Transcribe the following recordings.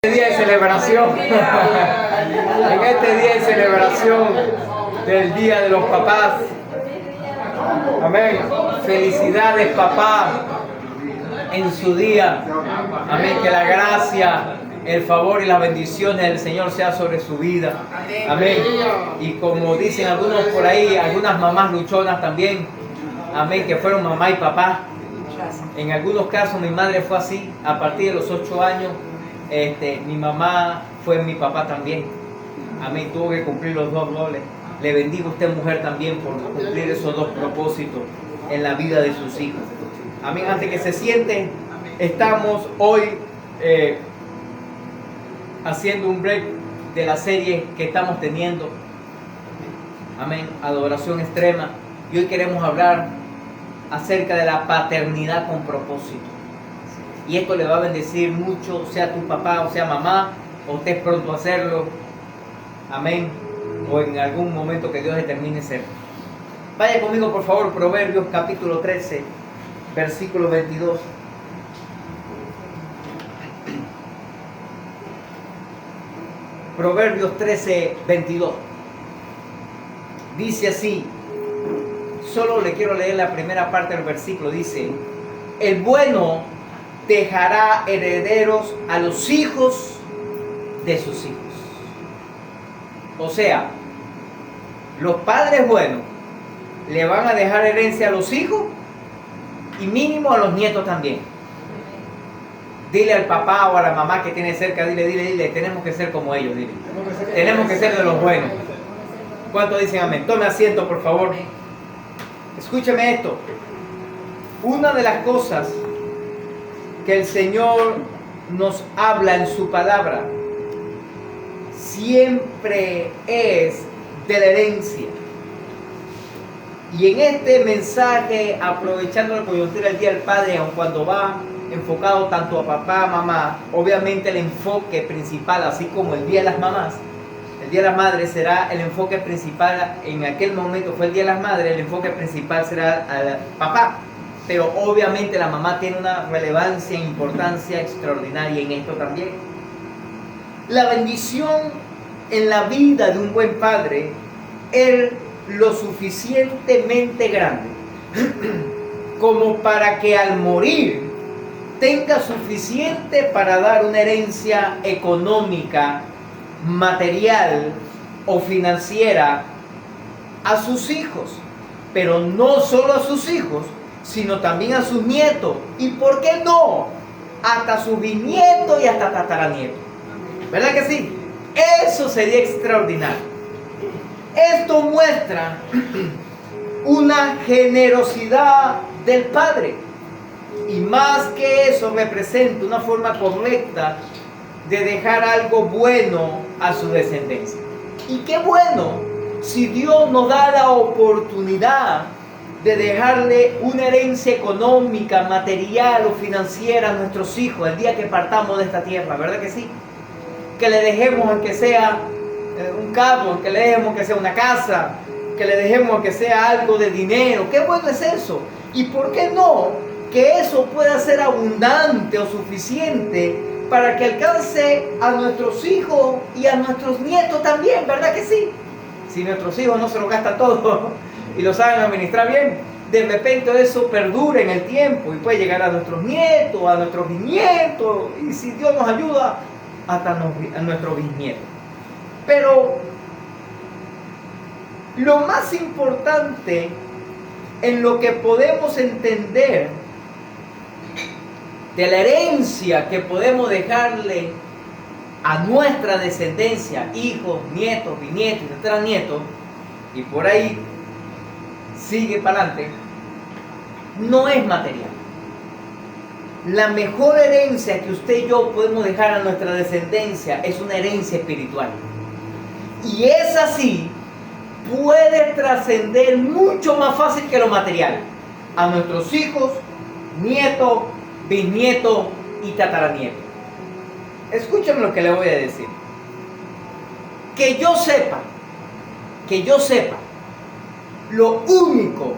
Día de celebración, en este día de celebración del Día de los Papás, amén, felicidades papá en su día, amén, que la gracia, el favor y las bendiciones del Señor sea sobre su vida, amén, y como dicen algunos por ahí, algunas mamás luchonas también, amén, que fueron mamá y papá. En algunos casos mi madre fue así, a partir de los 8 años. Mi mamá fue mi papá también. Amén, tuvo que cumplir los dos roles. Le bendigo a usted, mujer, también por cumplir esos dos propósitos en la vida de sus hijos. Amén, antes que se sienten, estamos hoy haciendo un break de la serie que estamos teniendo. Amén, adoración extrema. Y hoy queremos hablar acerca de la paternidad con propósito. Y esto le va a bendecir mucho, sea tu papá o sea mamá, o estés pronto a hacerlo, amén, o en algún momento que Dios determine ser. Vaya conmigo por favor, Proverbios capítulo 13, versículo 22. Proverbios 13, 22. Dice así, solo le quiero leer la primera parte del versículo, dice, el bueno dejará herederos a los hijos de sus hijos. O sea, los padres buenos le van a dejar herencia a los hijos y mínimo a los nietos también. Dile al papá o a la mamá que tiene cerca, dile, tenemos que ser como ellos, dile. Tenemos que ser de los buenos. ¿Cuántos dicen amén? Tome asiento, por favor. Escúcheme esto. Una de las cosas que el Señor nos habla en su palabra siempre es de la herencia. Y en este mensaje, aprovechando la coyuntura del Día del Padre, aun cuando va enfocado tanto a papá, mamá, obviamente el enfoque principal, así como el Día de las Mamás, el Día de las Madres será el enfoque principal. En aquel momento fue el Día de las Madres, el enfoque principal será al papá. Pero obviamente la mamá tiene una relevancia e importancia extraordinaria en esto también. La bendición en la vida de un buen padre es lo suficientemente grande como para que al morir tenga suficiente para dar una herencia económica, material o financiera a sus hijos. Pero no solo a sus hijos, sino también a sus nietos, y por qué no, hasta sus bisnietos y hasta tataranietos. ¿Verdad que sí? Eso sería extraordinario. Esto muestra una generosidad del Padre, y más que eso representa una forma correcta de dejar algo bueno a su descendencia. Y qué bueno si Dios nos da la oportunidad de dejarle una herencia económica, material o financiera a nuestros hijos el día que partamos de esta tierra, ¿verdad que sí? Que le dejemos aunque sea un carro, que le dejemos aunque sea una casa, que le dejemos aunque sea algo de dinero. ¡Qué bueno es eso! ¿Y por qué no? Que eso pueda ser abundante o suficiente para que alcance a nuestros hijos y a nuestros nietos también, ¿verdad que sí? Si nuestros hijos no se lo gastan todo y lo saben administrar bien, de repente eso perdura en el tiempo y puede llegar a nuestros nietos, a nuestros bisnietos, y si Dios nos ayuda, hasta a nuestros bisnietos. Pero lo más importante en lo que podemos entender de la herencia que podemos dejarle a nuestra descendencia, hijos, nietos, bisnietos y tataranietos, y por ahí sigue para adelante, no es material. La mejor herencia que usted y yo podemos dejar a nuestra descendencia es una herencia espiritual. Y es así, puede trascender mucho más fácil que lo material a nuestros hijos, nietos, bisnietos y tataranietos. Escúchame lo que le voy a decir. Que yo sepa, lo único,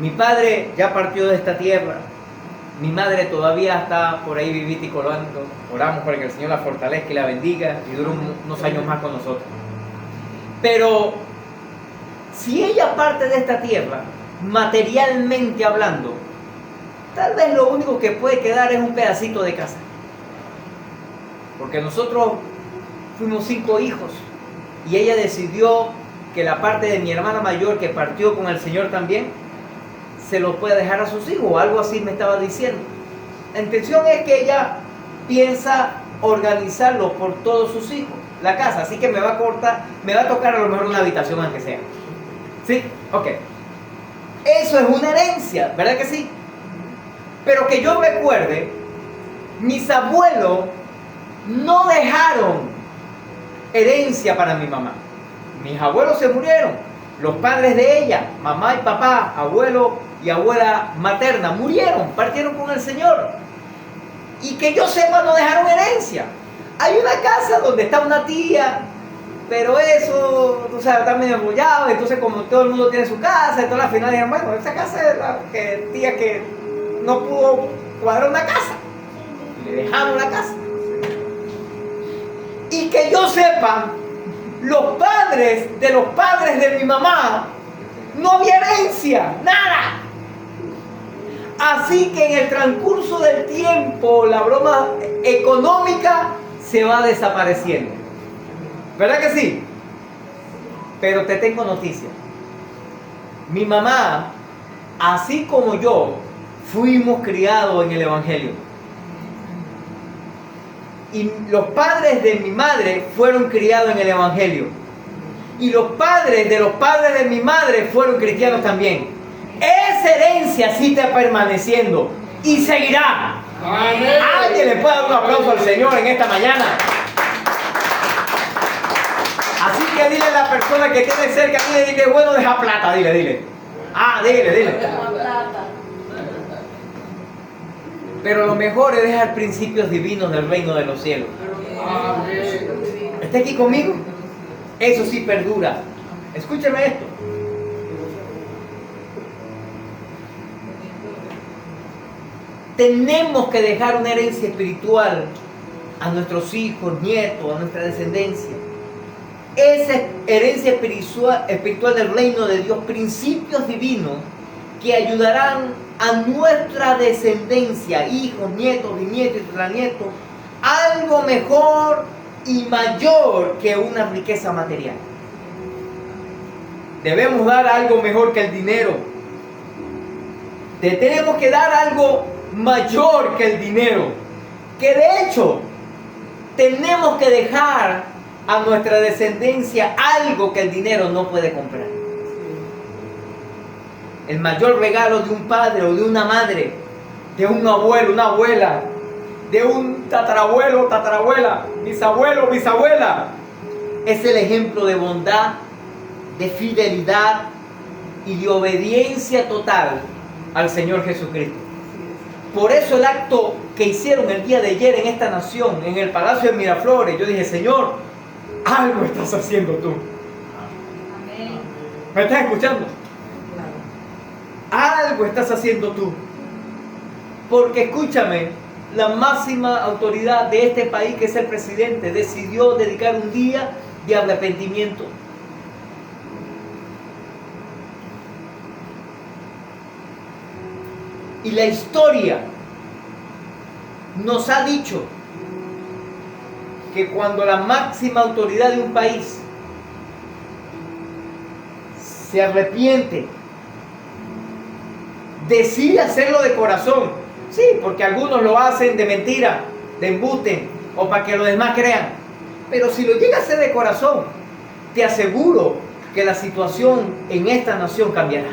mi padre ya partió de esta tierra, Mi madre todavía está por ahí vivita y coleando. Oramos para que el Señor la fortalezca y la bendiga y dure unos años más con nosotros. Pero si ella parte de esta tierra, materialmente hablando, tal vez lo único que puede quedar es un pedacito de casa. Porque nosotros fuimos 5 hijos y ella decidió que la parte de mi hermana mayor, que partió con el Señor también, se lo puede dejar a sus hijos, o algo así me estaba diciendo. La intención es que ella piensa organizarlo por todos sus hijos, la casa, así que me va a tocar a lo mejor una habitación aunque sea. ¿Sí? Ok. Eso es una herencia, ¿verdad que sí? Pero que yo recuerde, mis abuelos no dejaron herencia para mi mamá. Mis abuelos se murieron, los padres de ella, mamá y papá, abuelo y abuela materna, murieron, partieron con el Señor. Y que yo sepa, no dejaron herencia. Hay una casa donde está una tía, pero eso, o sea, está medio enrollado. Entonces, como todo el mundo tiene su casa, entonces al final dijeron, bueno, esa casa es la tía que no pudo cuadrar una casa. Y le dejaron la casa. Y que yo sepa, los padres de mi mamá, no había herencia, nada. Así que en el transcurso del tiempo, la broma económica se va desapareciendo. ¿Verdad que sí? Pero te tengo noticia. Mi mamá, así como yo, fuimos criados en el Evangelio. Y los padres de mi madre fueron criados en el Evangelio. Y los padres de mi madre fueron cristianos también. Esa herencia sí está permaneciendo y seguirá. Amén. Alguien le puede dar un aplauso al Señor en esta mañana. Así que dile a la persona que tiene cerca, dile, bueno, deja plata, dile. Dile. Pero lo mejor es dejar principios divinos del reino de los cielos. ¿Está aquí conmigo? Eso sí perdura. Escúcheme esto. Tenemos que dejar una herencia espiritual a nuestros hijos, nietos, a nuestra descendencia. Esa herencia espiritual del reino de Dios, principios divinos que ayudarán a nuestra descendencia, hijos, nietos, bisnietos y tataranietos, algo mejor y mayor que una riqueza material. Debemos dar algo mejor que el dinero. Tenemos que dar algo mayor que el dinero. Que de hecho, tenemos que dejar a nuestra descendencia algo que el dinero no puede comprar. El mayor regalo de un padre o de una madre, de un abuelo, una abuela, de un tatarabuelo, tatarabuela, bisabuelo, bisabuela, es el ejemplo de bondad, de fidelidad y de obediencia total al Señor Jesucristo. Por eso el acto que hicieron el día de ayer en esta nación, en el Palacio de Miraflores, yo dije, Señor, algo estás haciendo tú. Amén. ¿Me estás escuchando? Algo estás haciendo tú. Porque escúchame, la máxima autoridad de este país, que es el presidente, decidió dedicar un día de arrepentimiento. Y la historia nos ha dicho que cuando la máxima autoridad de un país se arrepiente, decide hacerlo de corazón, sí, porque algunos lo hacen de mentira, de embuste, o para que los demás crean, pero si lo llega a hacer de corazón, te aseguro que la situación en esta nación cambiará.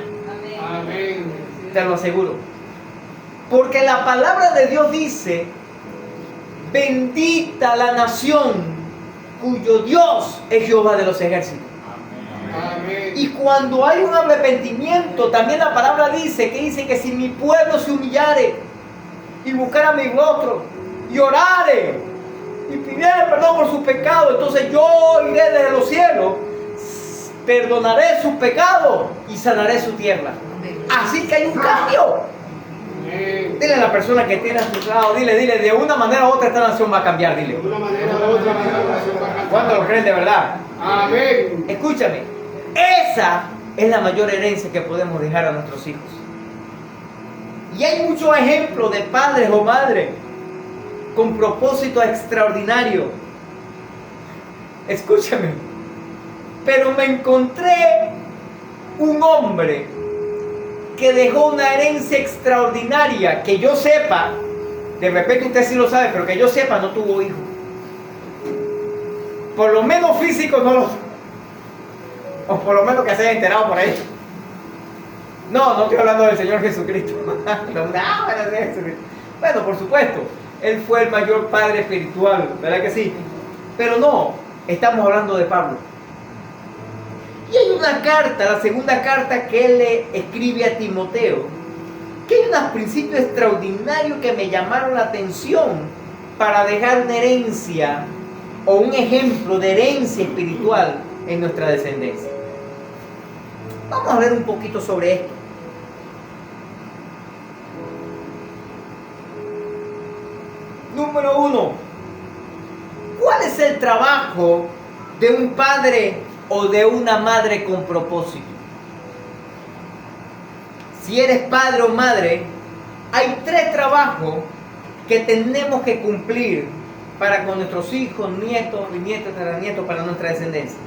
Amén. Te lo aseguro. Porque la palabra de Dios dice, bendita la nación cuyo Dios es Jehová de los ejércitos. Amén. Y cuando hay un arrepentimiento, también la palabra dice que si mi pueblo se humillare y buscara mi rostro y orare y pidiere perdón por sus pecados, entonces yo iré desde los cielos, perdonaré sus pecados y sanaré su tierra. Así que hay un cambio. Dile a la persona que tiene a su lado, dile, de una manera u otra esta nación va a cambiar, dile. De una manera u otra esta nación va a cambiar. ¿Cuántos lo creen de verdad? Amén. Escúchame, esa es la mayor herencia que podemos dejar a nuestros hijos. Y hay muchos ejemplos de padres o madres con propósitos extraordinarios. Escúchame, pero me encontré un hombre que dejó una herencia extraordinaria, que yo sepa, de repente usted sí lo sabe, pero que yo sepa no tuvo hijos. Por lo menos físico no lo, o por lo menos que se haya enterado por ahí. No estoy hablando del Señor Jesucristo. Bueno, por supuesto, Él fue el mayor padre espiritual, ¿verdad que sí? Pero no, estamos hablando de Pablo. Y hay una carta, la segunda carta que él le escribe a Timoteo, que hay unos principios extraordinarios que me llamaron la atención para dejar una herencia o un ejemplo de herencia espiritual en nuestra descendencia. Vamos a ver un poquito sobre esto. Número 1. ¿Cuál es el trabajo de un padre o de una madre con propósito? Si eres padre o madre, hay 3 trabajos que tenemos que cumplir para con nuestros hijos, nietos, bisnietos, tataranietos, para nuestra descendencia.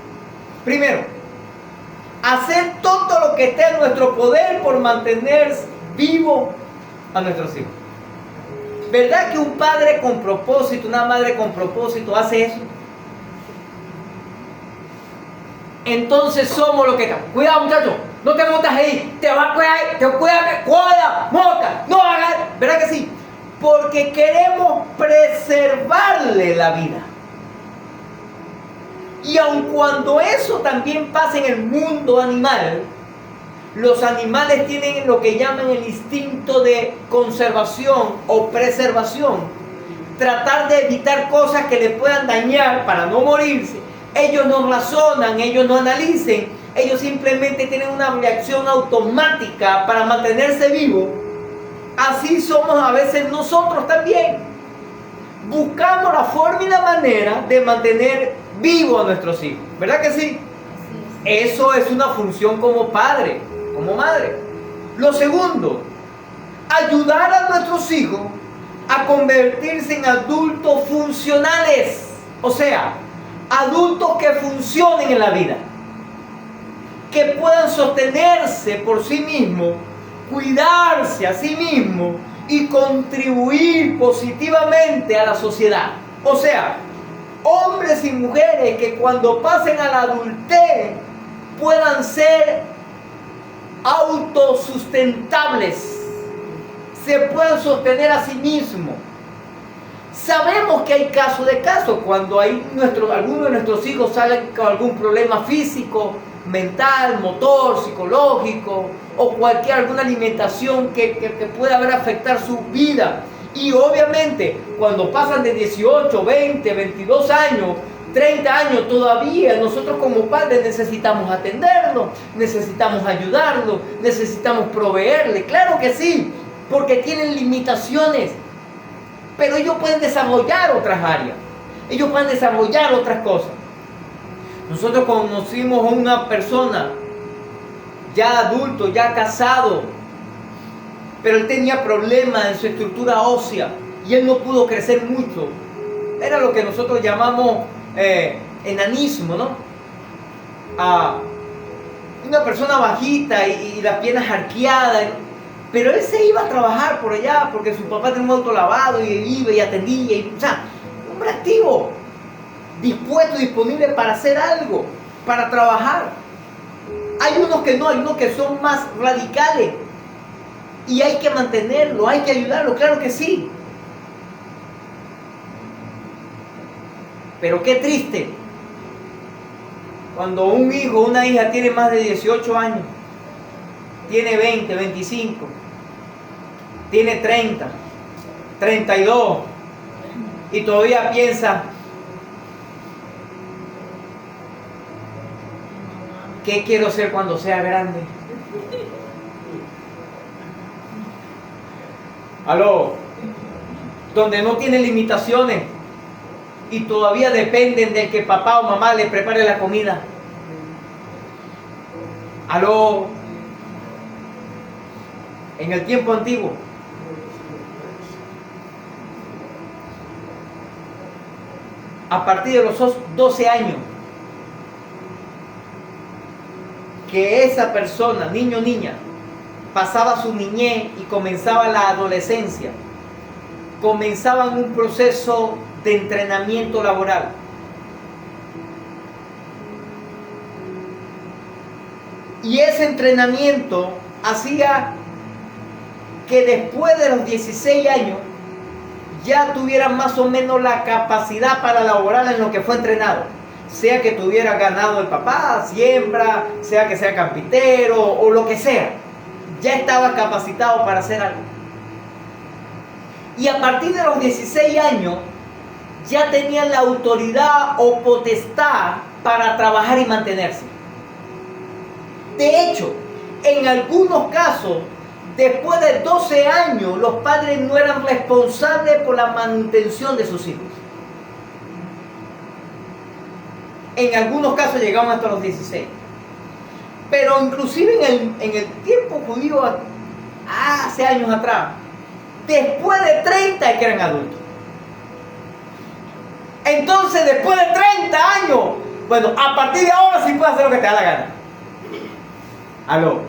Primero, hacer todo lo que esté en nuestro poder por mantener vivo a nuestros hijos. ¿Verdad que un padre con propósito, una madre con propósito hace eso? Entonces somos lo que estamos. Cuidado, muchachos, no te montas ahí, te va a cuidar, monta, no hagas, ¿verdad que sí? Porque queremos preservarle la vida. Y aun cuando eso también pasa en el mundo animal, los animales tienen lo que llaman el instinto de conservación o preservación. Tratar de evitar cosas que le puedan dañar para no morirse. Ellos no razonan, ellos no analicen, ellos simplemente tienen una reacción automática para mantenerse vivos. Así somos a veces nosotros también. Buscamos la forma y la manera de mantener vivos a nuestros hijos. ¿Verdad que sí? Eso es una función como padre, como madre. Lo segundo, ayudar a nuestros hijos a convertirse en adultos funcionales. O sea, adultos que funcionen en la vida, que puedan sostenerse por sí mismos, cuidarse a sí mismos y contribuir positivamente a la sociedad. O sea, hombres y mujeres que cuando pasen a la adultez puedan ser autosustentables, se puedan sostener a sí mismos. Sabemos que hay casos de casos, cuando algunos de nuestros hijos salen con algún problema físico, mental, motor, psicológico o alguna alimentación que pueda afectar su vida. Y obviamente cuando pasan de 18, 20, 22 años, 30 años, todavía nosotros como padres necesitamos atenderlos, necesitamos ayudarlos, necesitamos proveerle. Claro que sí, porque tienen limitaciones. Pero ellos pueden desarrollar otras áreas. Ellos pueden desarrollar otras cosas. Nosotros conocimos a una persona ya adulto, ya casado, pero él tenía problemas en su estructura ósea y él no pudo crecer mucho. Era lo que nosotros llamamos enanismo, ¿no? Una persona bajita y las piernas arqueadas. Pero él se iba a trabajar por allá porque su papá tenía un auto lavado y iba y atendía. O sea, un hombre activo, dispuesto, disponible para hacer algo, para trabajar. Hay unos que no, hay unos que son más radicales. Y hay que mantenerlo, hay que ayudarlo, claro que sí. Pero qué triste cuando un hijo o una hija tiene más de 18 años, tiene 20, 25, tiene 30, 32 y todavía piensa: ¿qué quiero ser cuando sea grande? Aló. Donde no tienen limitaciones y todavía dependen de que papá o mamá les prepare la comida. Aló. En el tiempo antiguo, a partir de los 12 años, que esa persona, niño o niña, pasaba su niñez y comenzaba la adolescencia, comenzaban un proceso de entrenamiento laboral. Y ese entrenamiento hacía que después de los 16 años ya tuvieran más o menos la capacidad para laborar en lo que fue entrenado. Sea que tuviera ganado el papá, siembra, sea que sea campitero o lo que sea. Ya estaba capacitado para hacer algo. Y a partir de los 16 años ya tenían la autoridad o potestad para trabajar y mantenerse. De hecho, en algunos casos, después de 12 años, los padres no eran responsables por la manutención de sus hijos. En algunos casos llegaban hasta los 16. Pero inclusive en el tiempo judío, hace años atrás, después de 30 es que eran adultos. Entonces, después de 30 años, bueno, a partir de ahora sí puedes hacer lo que te da la gana. Aló.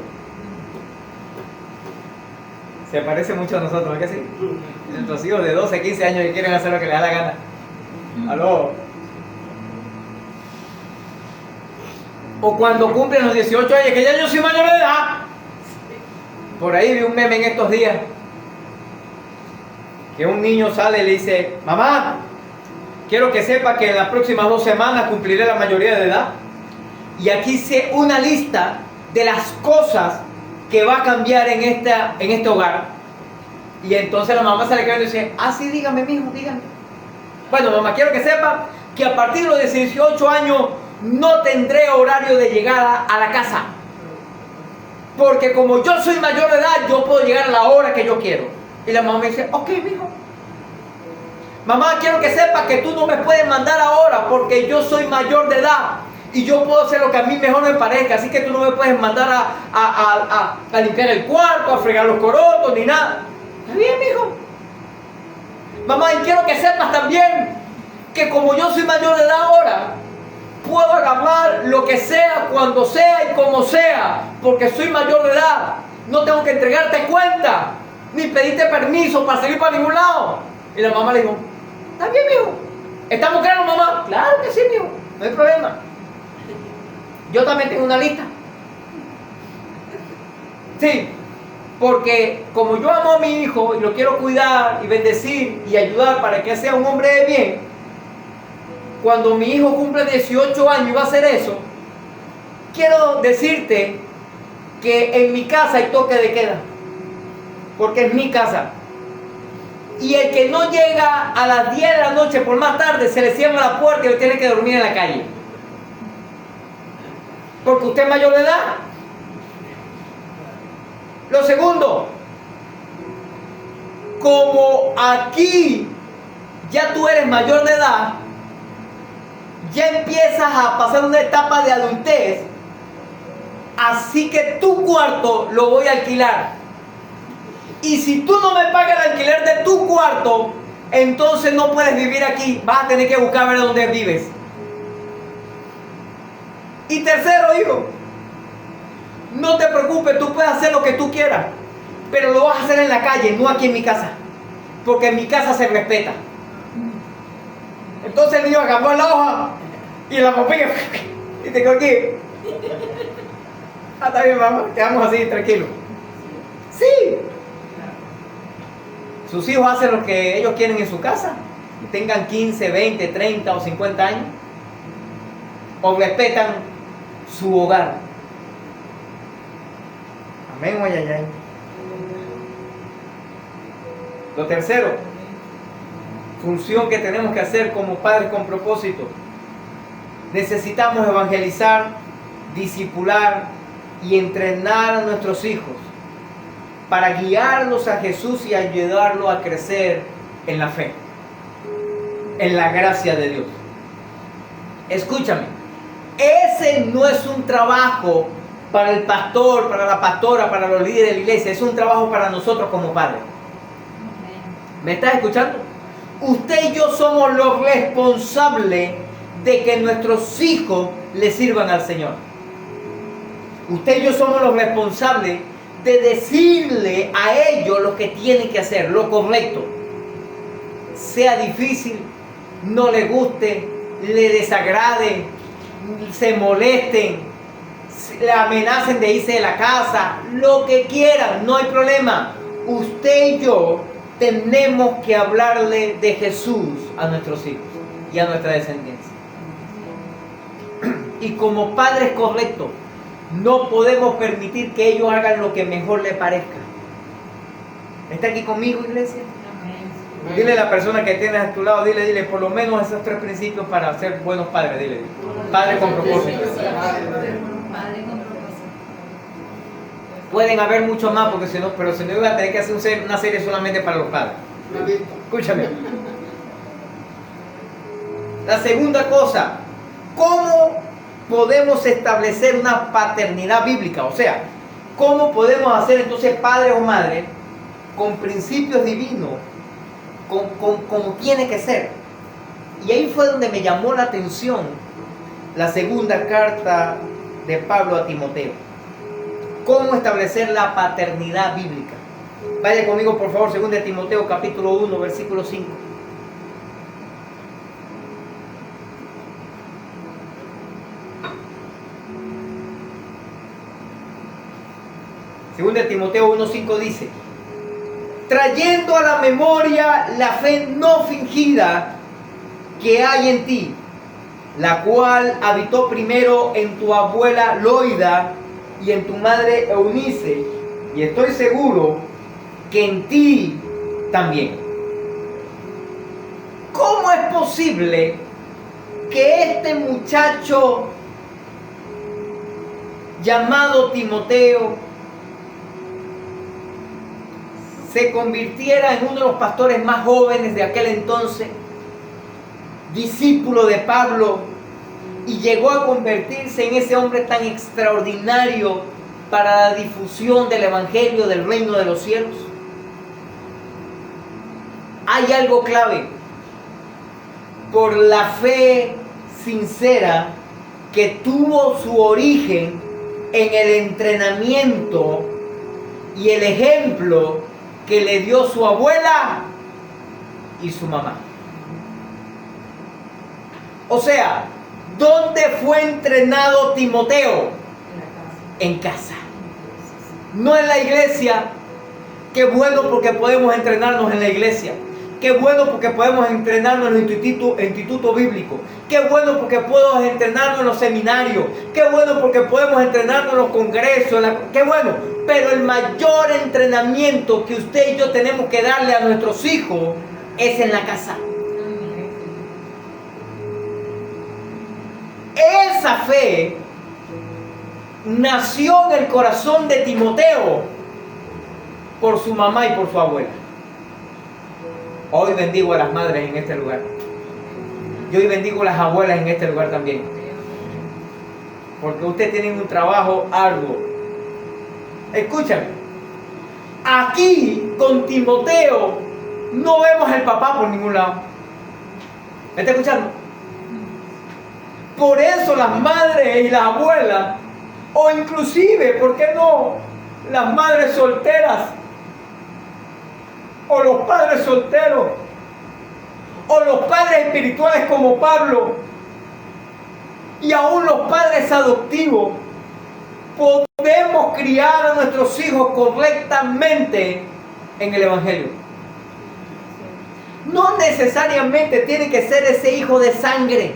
Se parece mucho a nosotros, ¿es que sí? Nuestros hijos de 12, 15 años que quieren hacer lo que les da la gana. Aló. O cuando cumplen los 18 años, que ya yo soy mayor de edad. Por ahí vi un meme en estos días. Que un niño sale y le dice: mamá, quiero que sepa que en las próximas 2 semanas cumpliré la mayoría de edad. Y aquí hice una lista de las cosas que va a cambiar en este hogar. Y entonces la mamá se le queda y dice: ah, sí, dígame, mijo, dígame. Bueno, mamá, quiero que sepa que a partir de los 18 años no tendré horario de llegada a la casa. Porque como yo soy mayor de edad, yo puedo llegar a la hora que yo quiero. Y la mamá me dice: ok, mijo. Mamá, quiero que sepa que tú no me puedes mandar ahora porque yo soy mayor de edad. Y yo puedo hacer lo que a mí mejor me parezca. Así que tú no me puedes mandar a limpiar el cuarto, a fregar los corotos, ni nada. Está bien, mijo. Mamá, y quiero que sepas también que como yo soy mayor de edad ahora, puedo agarrar lo que sea, cuando sea y como sea, porque soy mayor de edad. No tengo que entregarte cuenta, ni pedirte permiso para salir para ningún lado. Y la mamá le dijo: está bien, mijo. ¿Estamos claros, mamá? Claro que sí, mijo. No hay problema. Yo también tengo una lista. Sí, porque como yo amo a mi hijo y lo quiero cuidar y bendecir y ayudar para que sea un hombre de bien, cuando mi hijo cumple 18 años y va a hacer eso, quiero decirte que en mi casa hay toque de queda, porque es mi casa. Y el que no llega a las 10 de la noche por más tarde, se le cierra la puerta y lo tiene que dormir en la calle. Porque usted es mayor de edad. Lo segundo, como aquí ya tú eres mayor de edad, ya empiezas a pasar una etapa de adultez, así que tu cuarto lo voy a alquilar. Y si tú no me pagas el alquiler de tu cuarto, entonces no puedes vivir aquí, vas a tener que buscar ver dónde vives. Y tercero, hijo, no te preocupes, tú puedes hacer lo que tú quieras, pero lo vas a hacer en la calle, no aquí en mi casa, porque en mi casa se respeta. Entonces el niño agarró la hoja y la papilla y te quedó aquí. Ah, está bien, mamá, quedamos así, tranquilos. Sí. Sus hijos hacen lo que ellos quieren en su casa, tengan 15, 20, 30 o 50 años, o respetan su hogar. Amén, ay, ay, ay. Lo tercero, función que tenemos que hacer como padres con propósito. Necesitamos evangelizar, discipular y entrenar a nuestros hijos para guiarlos a Jesús y ayudarlos a crecer en la fe, en la gracia de Dios. Escúchame, ese no es un trabajo para el pastor, para la pastora, para los líderes de la iglesia, es un trabajo para nosotros como padres. ¿Me estás escuchando? Usted y yo somos los responsables de que nuestros hijos le sirvan al Señor. Usted y yo somos los responsables de decirle a ellos lo que tienen que hacer, lo correcto. Sea difícil, no le guste, le desagrade, se molesten, le amenacen de irse de la casa, lo que quieran, no hay problema. Usted y yo tenemos que hablarle de Jesús a nuestros hijos y a nuestra descendencia. Y como padres correctos, no podemos permitir que ellos hagan lo que mejor les parezca. ¿Está aquí conmigo, iglesia? Amén. Dile a la persona que tienes a tu lado, dile por lo menos esos 3 principios para ser buenos padres. Dile, padre con propósito. Pueden haber muchos más, porque si no, pero si no iba a tener que hacer una serie solamente para los padres. Escúchame. La segunda cosa, ¿cómo podemos establecer una paternidad bíblica? O sea, ¿cómo podemos hacer entonces padre o madre con principios divinos, como tiene que ser? Y ahí fue donde me llamó la atención la segunda carta de Pablo a Timoteo. ¿Cómo establecer la paternidad bíblica? Vaya conmigo, por favor, 2 Timoteo capítulo 1, versículo 5. Segunda de Timoteo 1:5 dice: trayendo a la memoria la fe no fingida que hay en ti, la cual habitó primero en tu abuela Loida y en tu madre Eunice, y estoy seguro que en ti también. ¿Cómo es posible que este muchacho llamado Timoteo se convirtiera en uno de los pastores más jóvenes de aquel entonces, discípulo de Pablo, y llegó a convertirse en ese hombre tan extraordinario para la difusión del evangelio del reino de los cielos? Hay algo clave: por la fe sincera que tuvo su origen en el entrenamiento y el ejemplo que le dio su abuela y su mamá. O sea, ¿dónde fue entrenado Timoteo? En casa. No en la iglesia. Qué bueno porque podemos entrenarnos en la iglesia. Qué bueno porque podemos entrenarnos en el instituto bíblico. Qué bueno porque podemos entrenarnos en los seminarios. Qué bueno porque podemos entrenarnos en los congresos. Qué bueno. Pero el mayor entrenamiento que usted y yo tenemos que darle a nuestros hijos es en la casa. Esa fe nació en el corazón de Timoteo por su mamá y por su abuela. Hoy bendigo a las madres en este lugar. Y hoy bendigo a las abuelas en este lugar también. Porque ustedes tienen un trabajo arduo. Escúchame. Aquí con Timoteo no vemos al papá por ningún lado. ¿Me está escuchando? Por eso las madres y las abuelas, o inclusive, ¿por qué no?, las madres solteras, o los padres solteros, o los padres espirituales como Pablo, y aún los padres adoptivos, podemos criar a nuestros hijos correctamente en el Evangelio. No necesariamente tiene que ser ese hijo de sangre.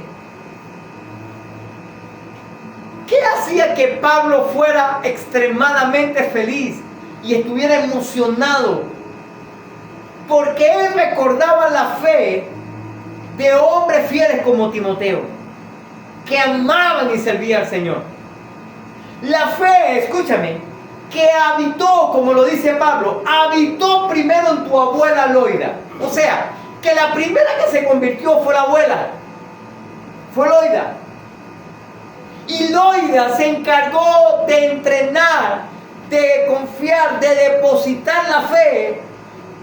¿Qué hacía que Pablo fuera extremadamente feliz y estuviera emocionado? Porque él recordaba la fe de hombres fieles como Timoteo, que amaban y servían al Señor. La fe, escúchame, que habitó, como lo dice Pablo, habitó primero en tu abuela Loida. O sea, que la primera que se convirtió fue la abuela, fue Loida. Y Loida se encargó de entrenar, de confiar, de depositar la fe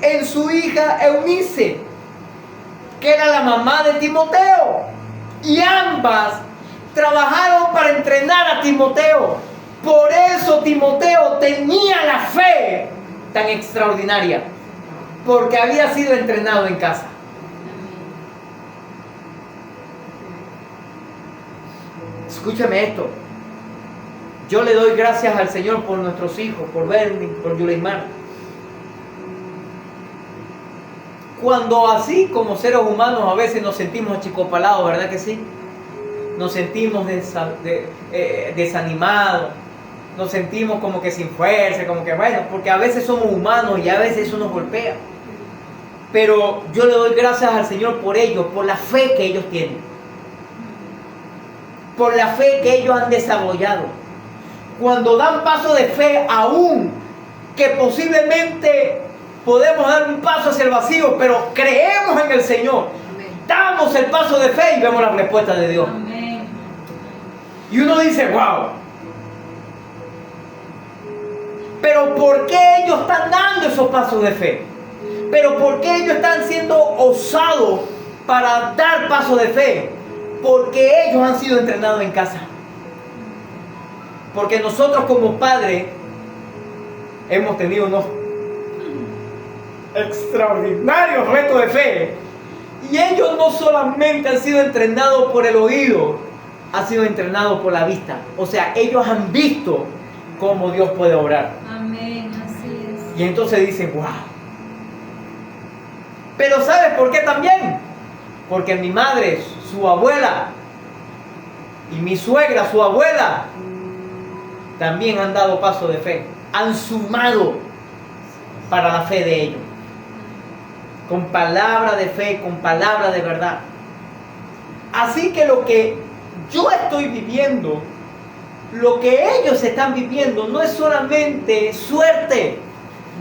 en su hija Eunice, que era la mamá de Timoteo. Y ambas trabajaron para entrenar a Timoteo. Por eso Timoteo tenía la fe tan extraordinaria, porque había sido entrenado en casa. Escúchame esto. Yo le doy gracias al Señor por nuestros hijos, por Bernie, por Yuleimar. Cuando así como seres humanos a veces nos sentimos achicopalados, ¿verdad que sí? Nos sentimos desanimados, nos sentimos como que sin fuerza, como que bueno, porque a veces somos humanos y a veces eso nos golpea. Pero yo le doy gracias al Señor por ellos, por la fe que ellos tienen, por la fe que ellos han desarrollado. Cuando dan paso de fe, aún que posiblemente podemos dar un paso hacia el vacío, pero creemos en el Señor. Amén. Damos el paso de fe y vemos la respuesta de Dios. Amén. Y uno dice, wow. Pero ¿por qué ellos están dando esos pasos de fe? ¿Pero por qué ellos están siendo osados para dar pasos de fe? Porque ellos han sido entrenados en casa. Porque nosotros como padres hemos tenido unos extraordinarios retos de fe. Y ellos no solamente han sido entrenados por el oído, han sido entrenados por la vista. O sea, ellos han visto cómo Dios puede obrar. Amén, así es. Y entonces dicen, wow. Pero ¿sabes por qué también? Porque mi madre, su abuela, y mi suegra, su abuela, también han dado paso de fe. Han sumado para la fe de ellos. Con palabra de fe, con palabra de verdad. Así que lo que yo estoy viviendo, lo que ellos están viviendo, no es solamente suerte.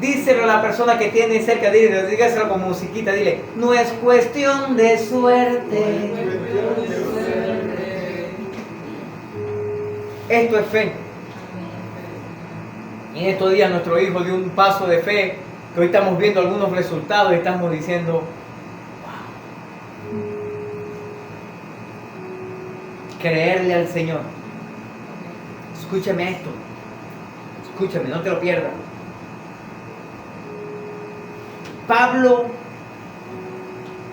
Díselo a la persona que tiene cerca de él, dígaselo con musiquita, dile, no es cuestión de suerte. Esto es fe. Y en estos días nuestro hijo dio un paso de fe, que hoy estamos viendo algunos resultados y estamos diciendo, wow. Creerle al Señor. Escúchame esto. Escúchame, no te lo pierdas. Pablo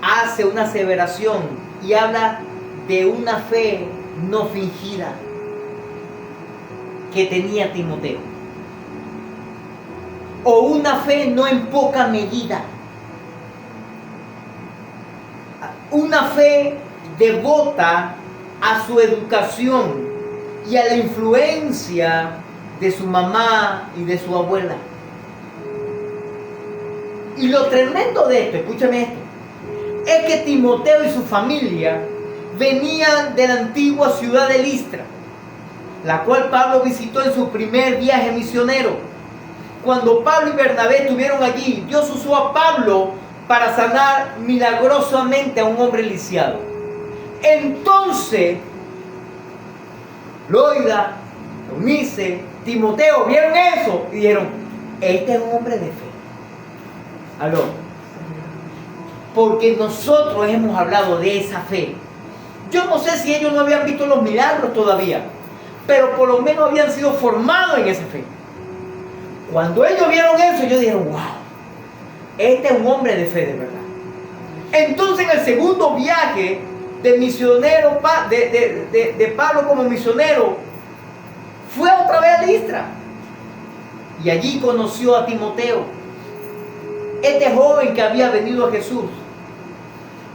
hace una aseveración y habla de una fe no fingida que tenía Timoteo. O una fe no en poca medida. Una fe devota a su educación y a la influencia de su mamá y de su abuela. Y lo tremendo de esto, escúchame esto, es que Timoteo y su familia venían de la antigua ciudad de Listra, la cual Pablo visitó en su primer viaje misionero. Cuando Pablo y Bernabé estuvieron allí, Dios usó a Pablo para sanar milagrosamente a un hombre lisiado. Entonces, Loida, Eunice, Timoteo vieron eso y dijeron, este es un hombre de fe. Aló. Porque nosotros hemos hablado de esa fe. Yo no sé si ellos no habían visto los milagros todavía, pero por lo menos habían sido formados en esa fe. Cuando ellos vieron eso, ellos dijeron, wow, este es un hombre de fe de verdad. Entonces en el segundo viaje de misionero, de Pablo como misionero, fue otra vez a Listra. Y allí conoció a Timoteo, este joven que había venido a Jesús,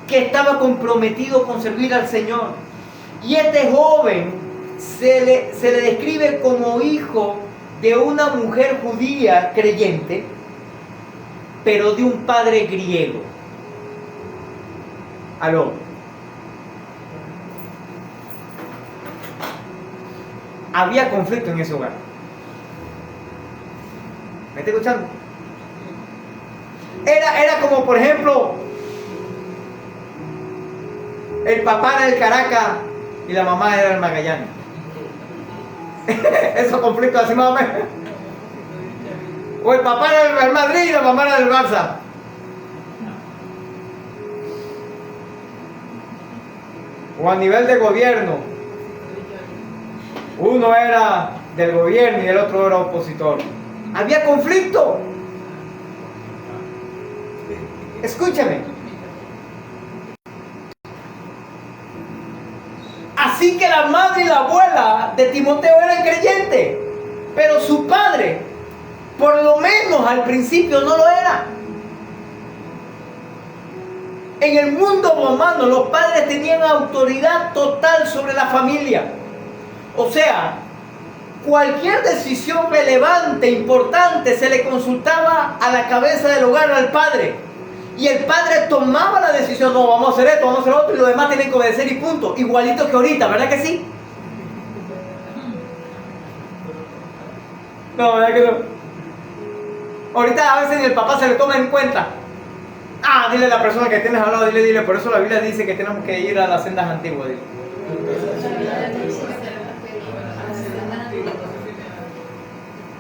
que estaba comprometido con servir al Señor. Y este joven se le describe como hijo de una mujer judía creyente, pero de un padre griego. Aló. Había conflicto en ese hogar. está escuchando? Era como, por ejemplo, el papá era del Caracas y la mamá era del Magallanes. Esos conflictos así más o menos. O el papá era del Real Madrid y la mamá era del Barça. O a nivel de gobierno. Uno era del gobierno y el otro era opositor. Había conflicto. Escúchame. Así que la madre y la abuela de Timoteo eran creyentes, pero su padre, por lo menos al principio, no lo era. En el mundo romano los padres tenían autoridad total sobre la familia. O sea, cualquier decisión relevante, importante, se le consultaba a la cabeza del hogar, al padre. Y el padre tomaba la decisión, no, vamos a hacer esto, vamos a hacer otro, y los demás tienen que obedecer y punto. Igualito que ahorita, ¿verdad que sí? No, ¿verdad que no? Ahorita a veces ni el papá se le toma en cuenta. Ah, dile a la persona que tienes al lado, dile, por eso la Biblia dice que tenemos que ir a las sendas antiguas. Dile.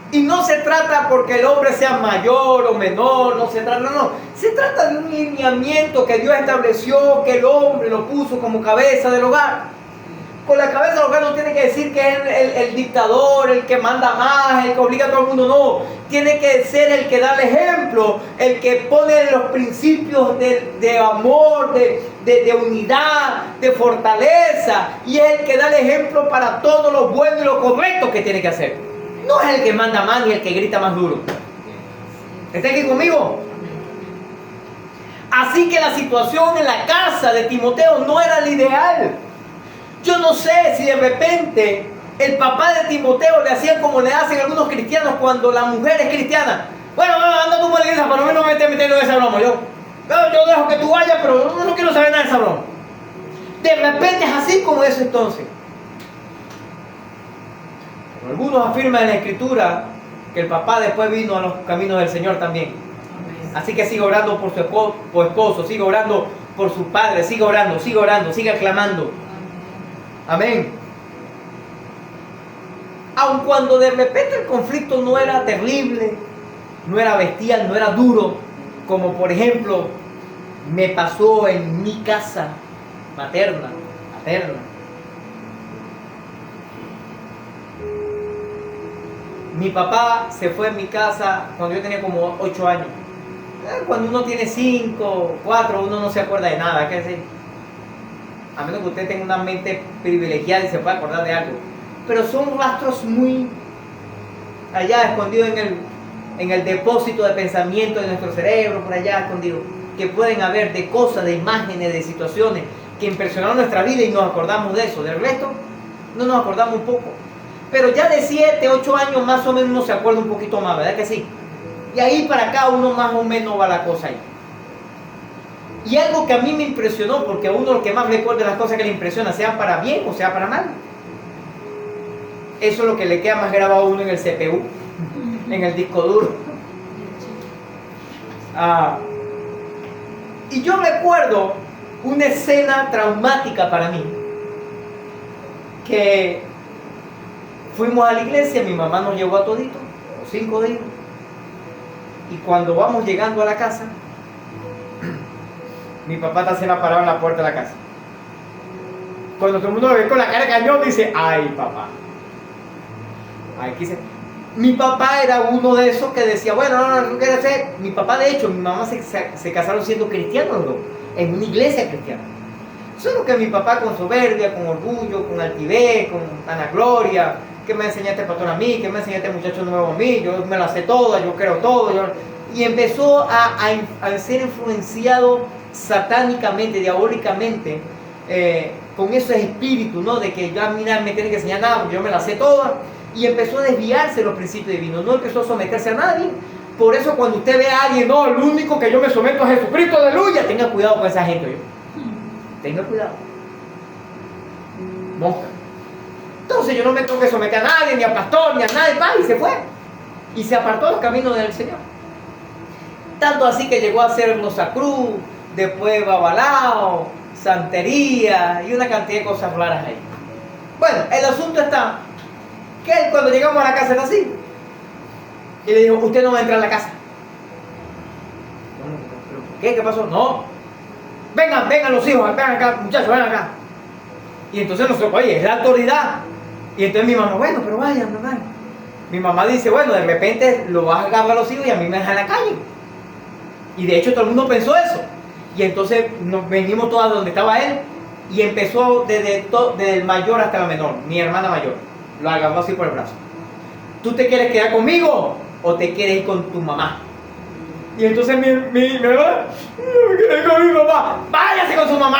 Y no se trata porque el hombre sea mayor o menor, no se trata, no. Se trata de un lineamiento que Dios estableció, que el hombre lo puso como cabeza del hogar. Con la cabeza del hogar no tiene que decir que es el dictador, el que manda más, el que obliga a todo el mundo, no. Tiene que ser el que da el ejemplo, el que pone los principios de amor, de unidad, de fortaleza. Y es el que da el ejemplo para todo lo bueno y lo correcto que tiene que hacer. No es el que manda más ni el que grita más duro. ¿Está aquí conmigo? Así que la situación en la casa de Timoteo no era la ideal. Yo no sé si de repente el papá de Timoteo le hacía como le hacen algunos cristianos cuando la mujer es cristiana. Bueno, anda tú por la iglesia, para mí no me estés metiendo en esa broma. Yo dejo que tú vayas, pero no quiero saber nada de esa broma. De repente es así como eso entonces. Algunos afirman en la escritura que el papá después vino a los caminos del Señor también. Así que sigue orando por su esposo, sigue orando por su padre, sigue orando, sigue aclamando. Amén. Aun cuando de repente el conflicto no era terrible, no era bestial, no era duro, como por ejemplo me pasó en mi casa materna. Mi papá se fue a mi casa cuando yo tenía como 8 años. Cuando uno tiene 5, 4, uno no se acuerda de nada, ¿qué decir? A menos que usted tenga una mente privilegiada y se pueda acordar de algo. Pero son rastros muy allá escondidos en el depósito de pensamiento de nuestro cerebro, por allá escondidos, que pueden haber de cosas, de imágenes, de situaciones que impresionaron nuestra vida y nos acordamos de eso. Del resto, no nos acordamos un poco. Pero ya de 7, 8 años más o menos uno se acuerda un poquito más, ¿verdad que sí? Y ahí para acá uno más o menos va la cosa ahí. Y algo que a mí me impresionó, porque a uno lo que más recuerda las cosas que le impresiona, sea para bien o sea para mal. Eso es lo que le queda más grabado a uno en el CPU, en el disco duro. Y yo recuerdo una escena traumática para mí, que fuimos a la iglesia, mi mamá nos llevó a todito, 5 días, y cuando vamos llegando a la casa, mi papá está haciendo parado en la puerta de la casa. Cuando todo el mundo lo ve con la cara de cañón, dice, ay papá. Mi papá era uno de esos que decía, bueno, no quiero ser. Mi papá, de hecho, mi mamá se casaron siendo cristianos los dos, en una iglesia cristiana. Solo que mi papá con soberbia, con orgullo, con altivez, con vanagloria, que me enseñaste pastor a mí, que me enseñaste muchacho nuevo a mí, yo me la sé toda, yo creo todo. Y empezó a ser influenciado satánicamente, diabólicamente, con esos espíritus, ¿no? De que ya a mí nadie me tiene que enseñar nada, porque yo me la sé toda. Y empezó a desviarse de los principios divinos, no empezó a someterse a nadie. Por eso cuando usted ve a alguien, no, el único que yo me someto a Jesucristo, aleluya, tenga cuidado con esa gente. Tenga cuidado. Mosca. Entonces yo no me tengo que someter a nadie, ni al pastor, ni a nadie, y se fue. y se apartó de los caminos del Señor. Tanto así que llegó a hacer Cruz, después Babalao, santería y una cantidad de cosas raras ahí. Bueno, el asunto está que él, cuando llegamos a la casa era así. Y le dijo, usted no va a entrar a la casa. ¿Qué? ¿Qué pasó? No. Vengan los hijos, vengan acá, muchachos, vengan acá. Y entonces nosotros, oye, es la autoridad. Y entonces mi mamá, bueno, pero vayan, mamá. Mi mamá dice, bueno, de repente lo vas a agarrar a los hijos y a mí me dejan en la calle. Y de hecho todo el mundo pensó eso. Y entonces nos venimos todas donde estaba él. Y empezó desde el mayor hasta la menor, mi hermana mayor. Lo agarró así por el brazo. ¿Tú te quieres quedar conmigo o te quieres ir con tu mamá? Y entonces mi hermana, no me quiero ir con mi mamá. Váyase con su mamá.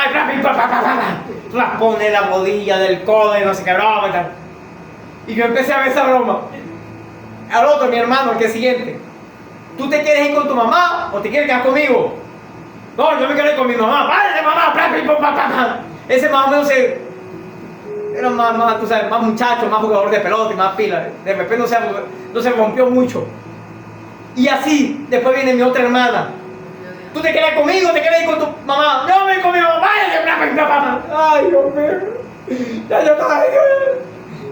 La pone la rodilla del codo y no sé qué broma y tal. Y yo empecé a ver esa broma. Al otro, mi hermano, el que es siguiente. ¿Tú te quieres ir con tu mamá o te quieres quedar conmigo? No, yo me quiero ir con mi mamá. ¡Váyase, mamá! Ese más o menos era más, tú sabes, más muchacho, más jugador de pelota y más pila. De repente no se rompió mucho. Y así, después viene mi otra hermana. ¿Tú te quieres conmigo o te quieres ir con tu mamá? Yo me voy con mi mamá. ¡Váyase! ¡Ay, Dios mío! Ya yo estaba ahí.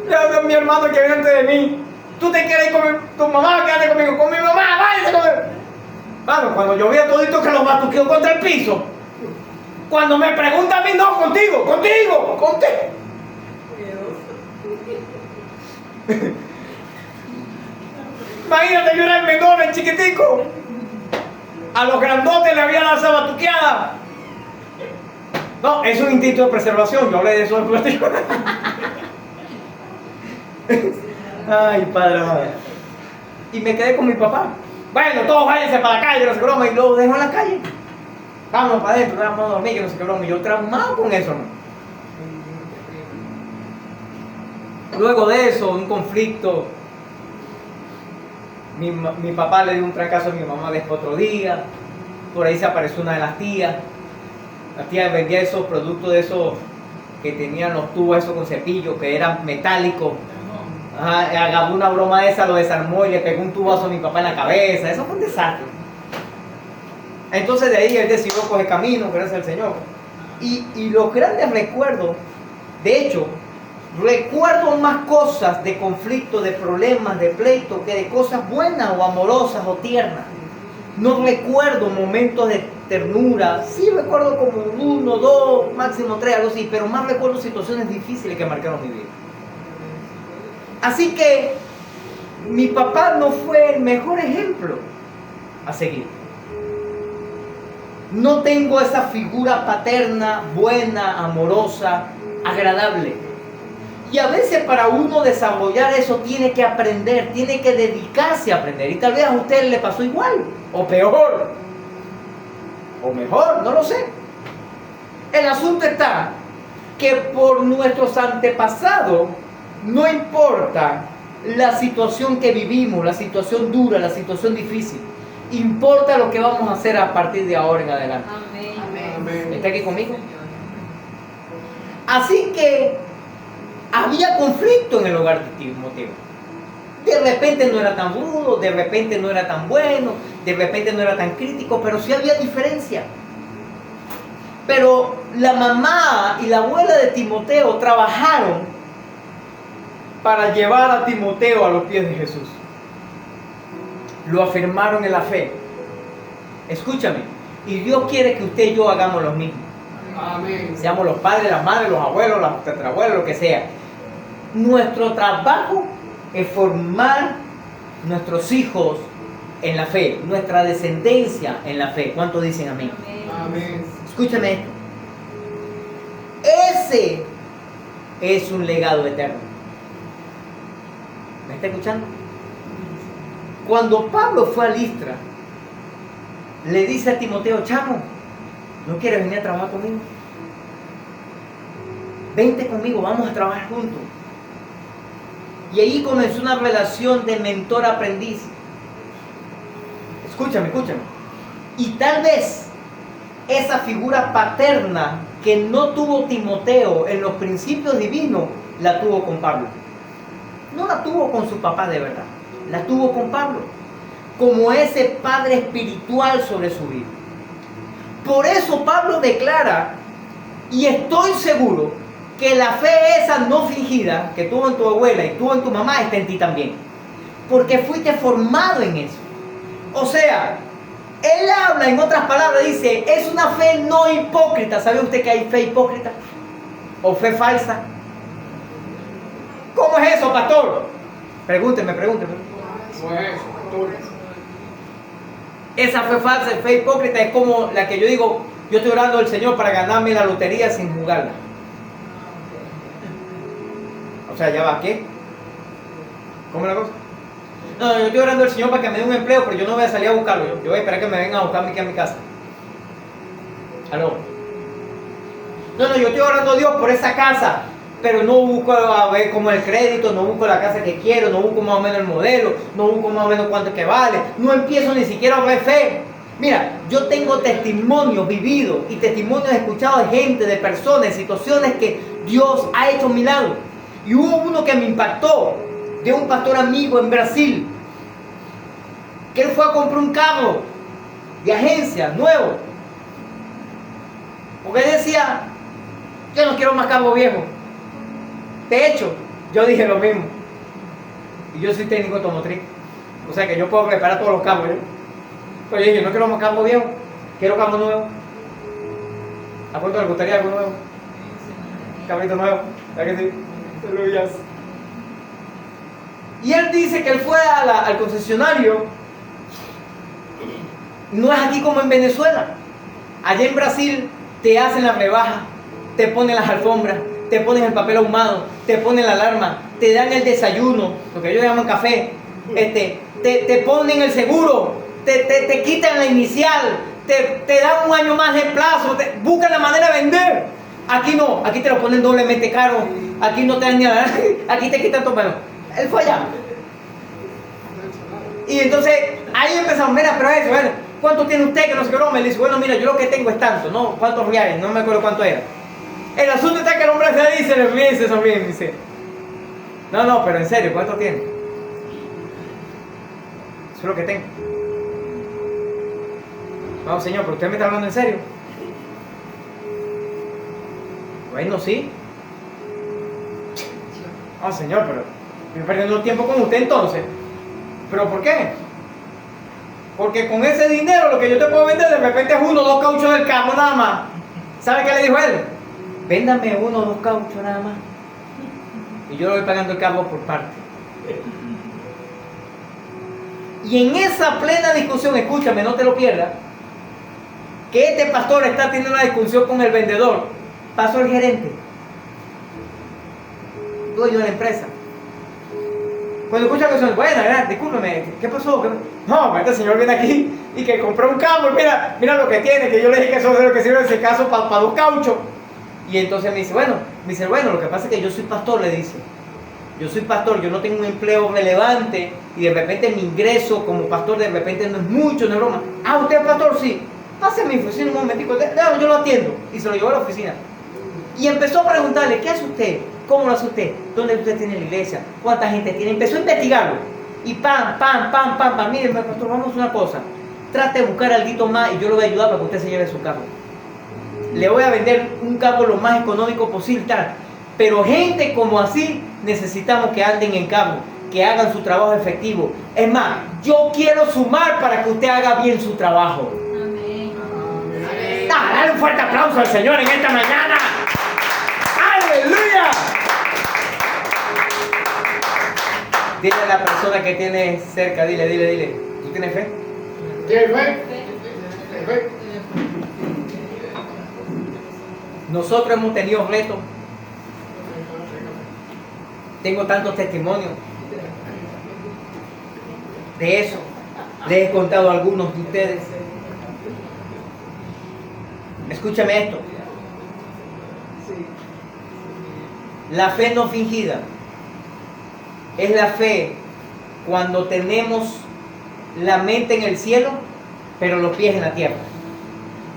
Ya mi hermano que viene antes de mí. ¿Tú te quieres ir con tu mamá? Quédate conmigo. Con mi mamá, váyase conmigo. Bueno, cuando yo vi a todito que los batuqueó contra el piso, cuando me pregunta a mí, no, contigo. Imagínate, yo era el menor, el chiquitico. A los grandotes le había dado esa batuqueada. No, es un instinto de preservación. Yo hablé de eso después. Ay, padre, madre. Y me quedé con mi papá. Bueno, todos váyanse para la calle, no sé qué broma, y lo dejo en la calle. Vamos para adentro, vamos a dormir, que no sé qué broma. Y yo traumado con eso, ¿no? Luego de eso, un conflicto. Mi papá le dio un trancazo a mi mamá después otro día. Por ahí se apareció una de las tías. La tía vendía esos productos de esos que tenían los tubos esos con cepillo, que eran metálicos. Ajá, agarró una broma de esa, lo desarmó y le pegó un tubazo a mi papá en la cabeza. Eso fue un desastre. Entonces de ahí él decidió coger camino, gracias al Señor. Y los grandes recuerdos, de hecho, recuerdo más cosas de conflicto, de problemas, de pleito, que de cosas buenas o amorosas o tiernas. No recuerdo momentos de ternura. Sí recuerdo como 1, 2, máximo 3, algo así, pero más recuerdo situaciones difíciles que marcaron mi vida. Así que mi papá no fue el mejor ejemplo a seguir. No tengo esa figura paterna, buena, amorosa, agradable. Y a veces para uno desarrollar eso tiene que aprender, tiene que dedicarse a aprender. Y tal vez a usted le pasó igual, o peor, o mejor, no lo sé. El asunto está que por nuestros antepasados, no importa la situación que vivimos, la situación dura, la situación difícil, importa lo que vamos a hacer a partir de ahora en adelante. Amén. ¿Está aquí conmigo? Así que había conflicto en el hogar de Timoteo. De repente no era tan rudo, de repente no era tan bueno, de repente no era tan crítico, pero sí había diferencia. Pero la mamá y la abuela de Timoteo trabajaron para llevar a Timoteo a los pies de Jesús. Lo afirmaron en la fe. Escúchame, y Dios quiere que usted y yo hagamos lo mismo. Amén. Seamos los padres, las madres, los abuelos, los tetrabuelos, lo que sea. Nuestro trabajo es formar nuestros hijos en la fe, nuestra descendencia en la fe. ¿Cuántos dicen amén? Amén. Escúchame esto. Ese es un legado eterno. ¿Me está escuchando? Cuando Pablo fue a Listra, le dice a Timoteo, chamo, ¿no quieres venir a trabajar conmigo? Vente conmigo, vamos a trabajar juntos. Y ahí comenzó una relación de mentor-aprendiz. Escúchame. Y tal vez esa figura paterna que no tuvo Timoteo en los principios divinos, la tuvo con Pablo. No la tuvo con su papá de verdad. la tuvo con Pablo, como ese padre espiritual sobre su vida. Por eso Pablo declara, y estoy seguro, que la fe esa no fingida que tuvo en tu abuela y tuvo en tu mamá está en ti también. Porque fuiste formado en eso. O sea, él habla, en otras palabras, dice, es una fe no hipócrita. ¿Sabe usted que hay fe hipócrita? ¿O fe falsa? ¿Cómo es eso, pastor? Pregúnteme. Pues, tú. Esa fe falsa, fe hipócrita, es como la que yo digo, yo estoy orando al Señor para ganarme la lotería sin jugarla. O sea, ya va, ¿qué? ¿Cómo es la cosa? No, yo estoy orando al Señor para que me dé un empleo, pero yo no voy a salir a buscarlo. Yo voy a esperar que me vengan a buscarme aquí a mi casa. ¿Aló? No, yo estoy orando a Dios por esa casa, pero no busco a ver cómo el crédito, no busco la casa que quiero, no busco más o menos el modelo, no busco más o menos cuánto que vale, no empiezo ni siquiera a ver fe. Mira, yo tengo testimonios vividos y testimonios escuchados de gente, de personas, situaciones que Dios ha hecho milagros. Y hubo uno que me impactó, de un pastor amigo en Brasil, que él fue a comprar un carro de agencia nuevo, porque él decía, yo no quiero más carro viejo. De hecho, yo dije lo mismo, y yo soy técnico automotriz, o sea que yo puedo reparar todos los carros, pero yo dije, no quiero más carro viejo, quiero carro nuevo. ¿A cuánto le gustaría algo nuevo? Cabrito nuevo, ¿verdad que sí? Aleluya. Y él dice que él fue al concesionario. No es aquí como en Venezuela. Allá en Brasil te hacen la rebaja, te ponen las alfombras, te ponen el papel ahumado, te ponen la alarma, te dan el desayuno, lo que ellos llaman café, te ponen el seguro, te quitan la inicial, te dan un año más de plazo, buscan la manera de vender. Aquí no, aquí te lo ponen doblemente caro, aquí no te dan ni la, aquí te quitan todo. Bueno, él fue allá. Y entonces ahí empezamos, mira, pero eso, bueno, ¿cuánto tiene usted? Que no sé qué broma. Él dice, bueno, mira, yo lo que tengo es tanto, ¿no? ¿Cuántos reales? No me acuerdo cuánto era. El asunto está que el hombre se dice, le ríe y se sonríe, dice, no, pero en serio, ¿cuánto tiene? Eso es lo que tengo. No, señor, pero usted me está hablando en serio. Bueno, sí. No, señor, pero estoy perdiendo tiempo con usted entonces. ¿Pero por qué? Porque con ese dinero lo que yo te puedo vender de repente es 1 o 2 cauchos del carro nada más. ¿Sabe qué le dijo él? Véndame 1 o 2 cauchos nada más. Y yo le voy pagando el carro por parte. Y en esa plena discusión, escúchame, no te lo pierdas, que este pastor está teniendo una discusión con el vendedor, pasó el gerente, dueño de la empresa. Cuando escucha que son buenas, discúlpeme, ¿qué pasó? No, este señor viene aquí y que compró un carro, mira lo que tiene, que yo le dije que eso es lo que sirve en ese caso para 2 cauchos. Y entonces me dice, bueno, lo que pasa es que yo soy pastor, le dice. Yo soy pastor, yo no tengo un empleo relevante y de repente mi ingreso como pastor de repente no es mucho, no es broma. Ah, ¿usted es pastor? Sí. Pase a mi oficina un momentico, yo lo atiendo. Y se lo llevó a la oficina. Y empezó a preguntarle, ¿qué hace usted? ¿Cómo lo hace usted? ¿Dónde usted tiene la iglesia? ¿Cuánta gente tiene? Empezó a investigarlo. Y pam. Mire, pastor, vamos a hacer una cosa. Trate de buscar algo más y yo lo voy a ayudar para que usted se lleve su carro. Le voy a vender un carro lo más económico posible, tal. Pero gente como así necesitamos que anden en carro, que hagan su trabajo efectivo. Es más, yo quiero sumar para que usted haga bien su trabajo. Amén. Dale un fuerte aplauso al Señor en esta mañana. ¡Aleluya! Dile a la persona que tienes cerca, dile. ¿Tú tienes fe? ¿Tienes fe? ¿Tienes fe? Nosotros hemos tenido retos. Tengo tantos testimonios de eso. Les he contado a algunos de ustedes. Escúchame esto. La fe no fingida es la fe cuando tenemos la mente en el cielo, pero los pies en la tierra.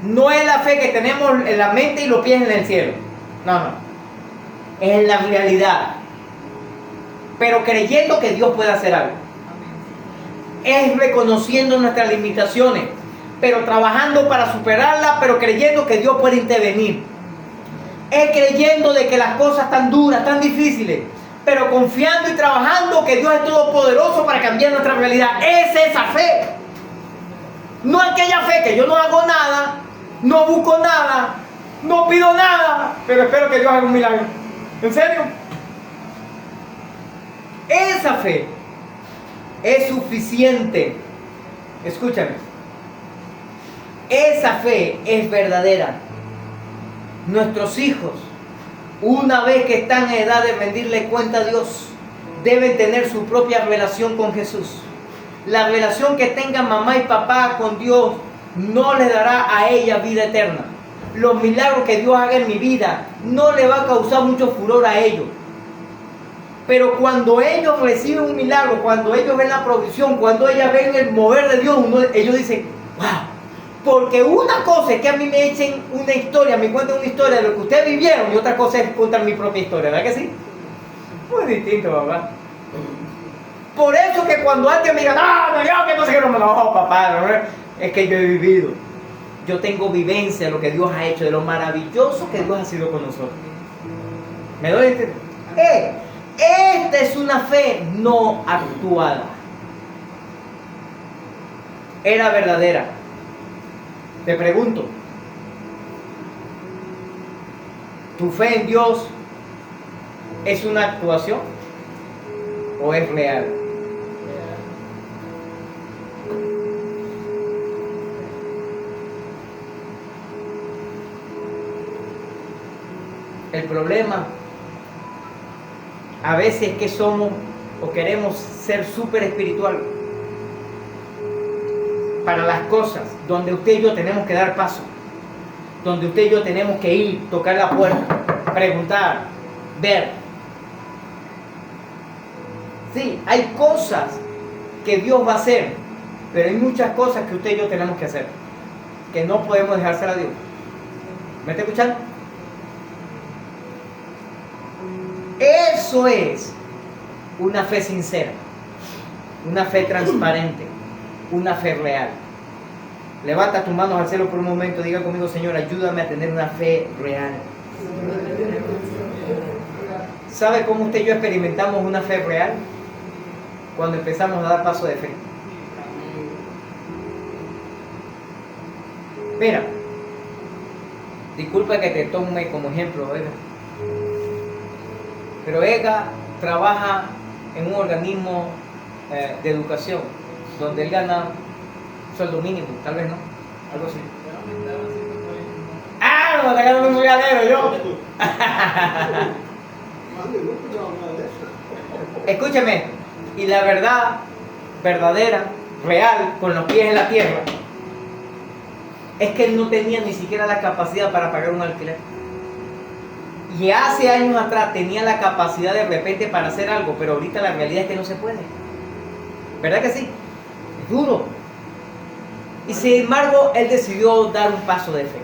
No es la fe que tenemos en la mente y los pies en el cielo. No. Es en la realidad. Pero creyendo que Dios puede hacer algo. Es reconociendo nuestras limitaciones, pero trabajando para superarlas, pero creyendo que Dios puede intervenir. Es creyendo de que las cosas están duras, tan difíciles, pero confiando y trabajando que Dios es todopoderoso para cambiar nuestra realidad. Es esa fe. No aquella fe que yo no hago nada, no busco nada, no pido nada, pero espero que Dios haga un milagro. ¿En serio? Esa fe es suficiente. Escúchame. Esa fe es verdadera. Nuestros hijos, una vez que están en edad de rendirle cuenta a Dios, deben tener su propia relación con Jesús. La relación que tengan mamá y papá con Dios no les dará a ella vida eterna. Los milagros que Dios haga en mi vida no le va a causar mucho furor a ellos. Pero cuando ellos reciben un milagro, cuando ellos ven la provisión, cuando ellos ven el mover de Dios, ellos dicen, wow. Porque una cosa es que a mí me echen una historia, me cuenten una historia de lo que ustedes vivieron, y otra cosa es contar mi propia historia, ¿verdad que sí? Muy distinto, papá. Por eso que cuando alguien me diga, no, yo que no sé qué, no, papá, no, es que yo he vivido. Yo tengo vivencia de lo que Dios ha hecho, de lo maravilloso que Dios ha sido con nosotros. ¿Me doy a entender? Esta es una fe no actuada. Era verdadera. Te pregunto, ¿tu fe en Dios es una actuación o es real? El problema a veces es que somos o queremos ser súper espiritual para las cosas donde usted y yo tenemos que dar paso, donde usted y yo tenemos que ir, tocar la puerta, preguntar, ver. Sí, hay cosas que Dios va a hacer, pero hay muchas cosas que usted y yo tenemos que hacer, que no podemos dejársela a Dios. ¿Me está escuchando? Eso es una fe sincera, una fe transparente, una fe real. Levanta tus manos al cielo por un momento, diga conmigo, Señor, ayúdame a tener una fe real. ¿Sabe cómo usted y yo experimentamos una fe real? Cuando empezamos a dar paso de fe. Mira, disculpa que te tome como ejemplo, Ega, pero Ega trabaja en un organismo de educación donde él gana sueldo mínimo, tal vez no, algo así. ¡Ah! No, está ganando un regalero yo. Escúcheme, y la verdad verdadera, real, con los pies en la tierra, es que él no tenía ni siquiera la capacidad para pagar un alquiler. Y hace años atrás tenía la capacidad de repente para hacer algo, pero ahorita la realidad es que no se puede. ¿Verdad que sí? Es duro. Y sin embargo, él decidió dar un paso de fe.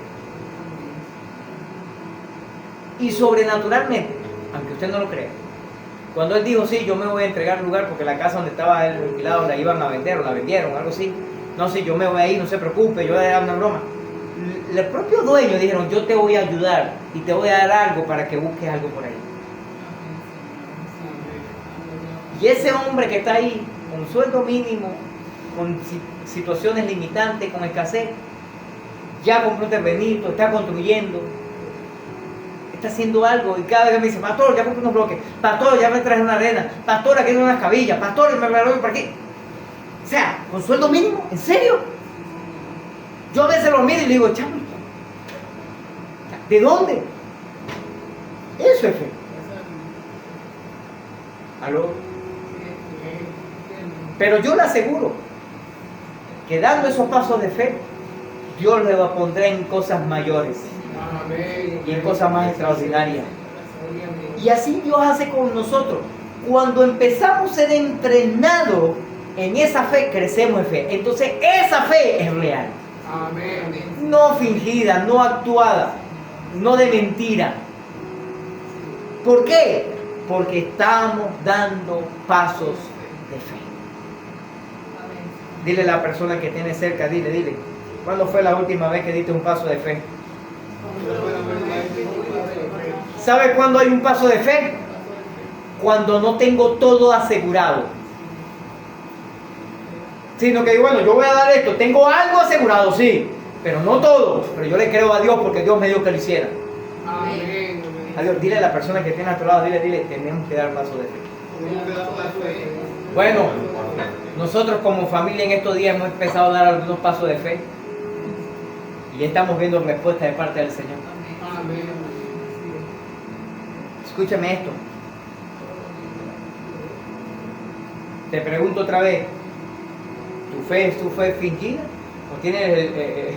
Y sobrenaturalmente, aunque usted no lo crea, cuando él dijo, sí, yo me voy a entregar el lugar porque la casa donde estaba él alquilado la iban a vender o la vendieron, algo así. No, sí, yo me voy a ir, no se preocupe, yo voy a dar una broma. El propio dueño dijeron, yo te voy a ayudar y te voy a dar algo para que busques algo por ahí. Y ese hombre que está ahí, con sueldo mínimo, con situaciones limitantes, con escasez, ya compró un terrenito, está construyendo, está haciendo algo, y cada vez me dice, pastor, ya compré unos bloques, pastor, ya me traje una arena, pastor, aquí hay unas cabillas, pastor, me regaló por aquí. O sea, con sueldo mínimo, ¿en serio? Yo a veces lo miro y le digo, chamo, ¿de dónde? Eso es fe. ¿Aló? Pero yo le aseguro que dando esos pasos de fe, Dios le va a poner en cosas mayores y en cosas más extraordinarias. Y así Dios hace con nosotros. Cuando empezamos a ser entrenados en esa fe, crecemos en fe. Entonces esa fe es real. No fingida, no actuada, no de mentira. ¿Por qué? Porque estamos dando pasos de fe. Dile a la persona que tiene cerca, dile. ¿Cuándo fue la última vez que diste un paso de fe? ¿Sabe cuándo hay un paso de fe? Cuando no tengo todo asegurado. Sino que bueno, yo voy a dar esto, tengo algo asegurado, sí, pero no todo. Pero yo le creo a Dios porque Dios me dijo que lo hiciera. Amén. Adiós, dile a la persona que tiene a tu lado, dile, tenemos que dar paso de fe. Bueno, nosotros como familia en estos días hemos empezado a dar algunos pasos de fe y estamos viendo respuesta de parte del Señor. Amén. Escúchame esto. Te pregunto otra vez, ¿tu fe es tu fe fingida? ¿O tienes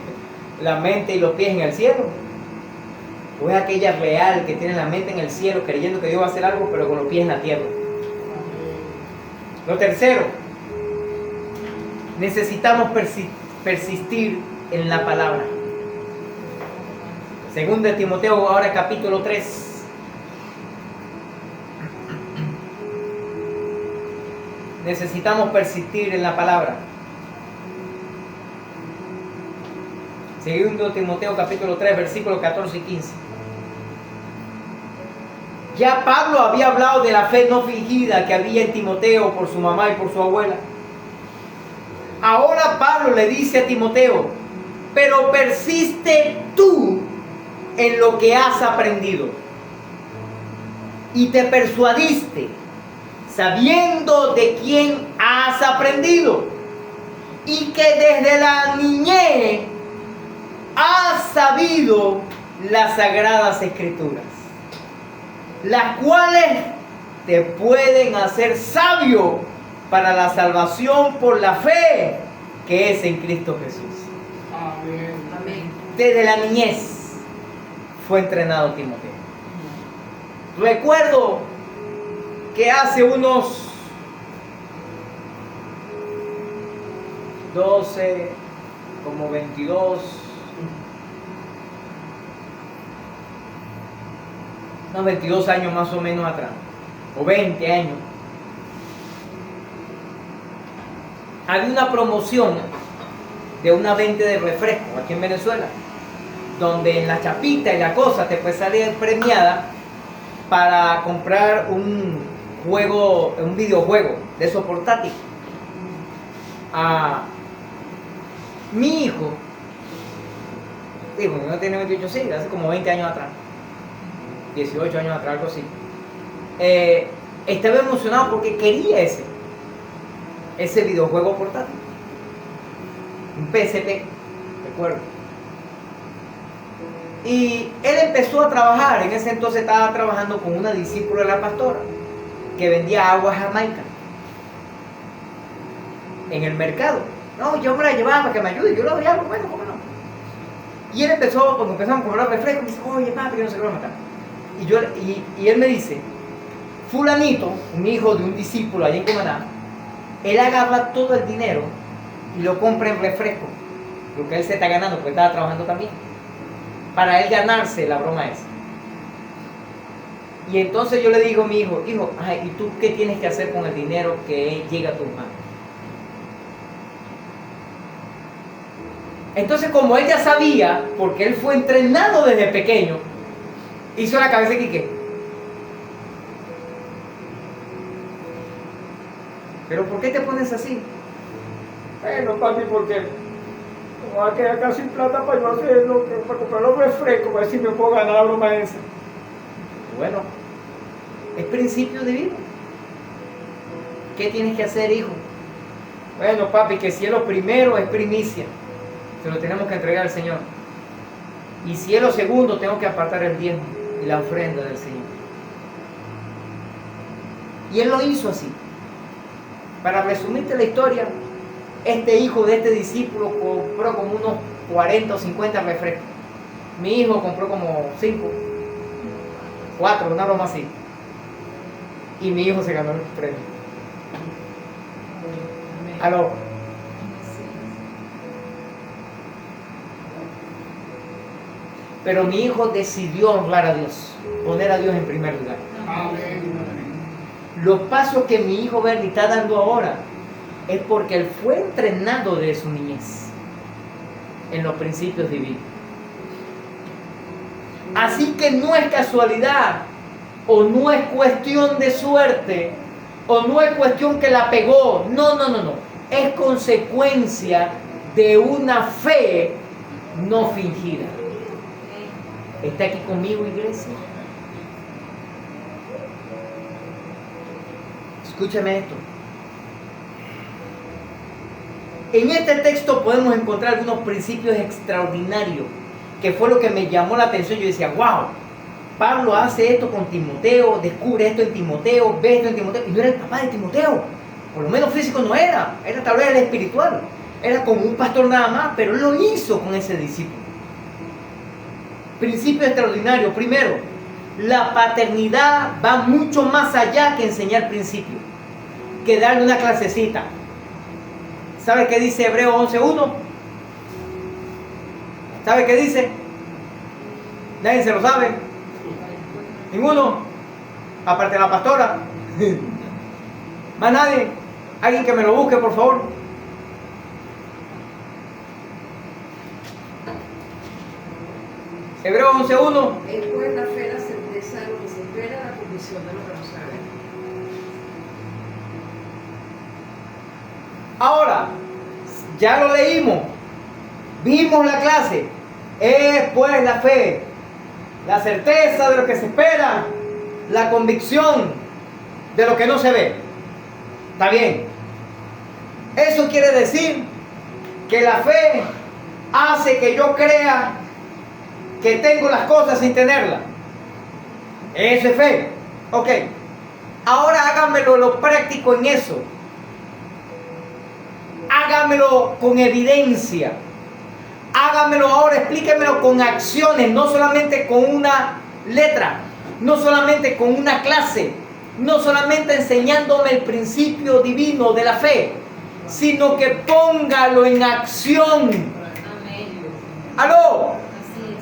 la mente y los pies en el cielo? ¿O es aquella real que tiene la mente en el cielo creyendo que Dios va a hacer algo pero con los pies en la tierra? Lo tercero, necesitamos persistir en la palabra. Según de Timoteo, ahora capítulo 3. Necesitamos persistir en la palabra. Segundo Timoteo capítulo 3, versículos 14 y 15. Ya Pablo había hablado de la fe no fingida que había en Timoteo por su mamá y por su abuela. Ahora Pablo le dice a Timoteo, pero persiste tú en lo que has aprendido y te persuadiste, sabiendo de quién has aprendido y que desde la niñez has sabido las sagradas escrituras, las cuales te pueden hacer sabio para la salvación por la fe que es en Cristo Jesús. Amén. Amén. Desde la niñez fue entrenado Timoteo. Recuerdo que hace unos 12, como 22, unos 22 años más o menos atrás, o 20 años, había una promoción de una venta de refresco aquí en Venezuela, donde en la chapita y la cosa te puede salir premiada para comprar un videojuego de esos portátiles. Mi hijo, digo, no tiene 28, sí, hace como 20 años atrás, 18 años atrás, algo así, estaba emocionado porque quería ese videojuego portátil, un PSP, recuerdo. Y él empezó a trabajar, en ese entonces estaba trabajando con una discípula de la pastora que vendía agua jamaica en el mercado. No, yo me la llevaba para que me ayude, yo le doy algo, bueno, ¿cómo no? Y él empezó, cuando empezamos a comprar refrescos, me dice, oye papi, que no sé qué va a matar. Y él me dice, fulanito, un hijo de un discípulo allá en Cumaná, él agarra todo el dinero y lo compra en refresco, lo que él se está ganando, porque estaba trabajando también, para él ganarse la broma esa. Y entonces yo le digo a mi hijo, ay, ¿y tú qué tienes que hacer con el dinero que llega a tus manos? Entonces, como él ya sabía, porque él fue entrenado desde pequeño, hizo la cabeza de Quique. ¿Pero por qué te pones así? Bueno, papi, porque me voy a quedar acá sin plata para yo hacerlo, para comprar los refrescos, para ver si me puedo ganar la broma esa. Bueno, es principio divino. ¿Qué tienes que hacer, hijo? Bueno, papi, que si es lo primero, es primicia. Se lo tenemos que entregar al Señor. Y si es lo segundo, tengo que apartar el diezmo y la ofrenda del Señor. Y él lo hizo así. Para resumirte la historia, este hijo de este discípulo compró como unos 40 o 50 refrescos. Mi hijo compró como 5, 4, una broma así. Y mi hijo se ganó el premio. Aló. Pero mi hijo decidió honrar a Dios, poner a Dios en primer lugar. Amén. Los pasos que mi hijo Bernie está dando ahora es porque él fue entrenado de su niñez en los principios divinos. Así que no es casualidad, o no es cuestión de suerte, o no es cuestión que la pegó. No. Es consecuencia de una fe no fingida. ¿Está aquí conmigo, iglesia? Escúchame esto. En este texto podemos encontrar algunos principios extraordinarios, que fue lo que me llamó la atención. Yo decía, wow, Pablo hace esto con Timoteo, descubre esto en Timoteo, ve esto en Timoteo, y no era el papá de Timoteo, por lo menos físico no era tal vez el espiritual, era como un pastor nada más, pero él lo hizo con ese discípulo. Principio extraordinario. Primero, la paternidad va mucho más allá que enseñar principios, que darle una clasecita. ¿Sabe qué dice Hebreos 11:1? ¿Sabe qué dice? Nadie se lo sabe. Ninguno. Aparte de la pastora. Más nadie. Alguien que me lo busque, por favor. Hebreos 11:1. Es pues la fe, la certeza de lo que se espera, la convicción de lo que no se ve. Ahora, ya lo leímos, vimos la clase. Es pues la fe, la certeza de lo que se espera, la convicción de lo que no se ve. Está bien. Eso quiere decir que la fe hace que yo crea que tengo las cosas sin tenerlas. Eso es fe. Ok. Ahora háganmelo lo práctico en eso. Hágamelo con evidencia. Hágamelo ahora, explíquemelo con acciones, no solamente con una letra, no solamente con una clase, no solamente enseñándome el principio divino de la fe, sino que póngalo en acción. Amén. ¡Aló! Así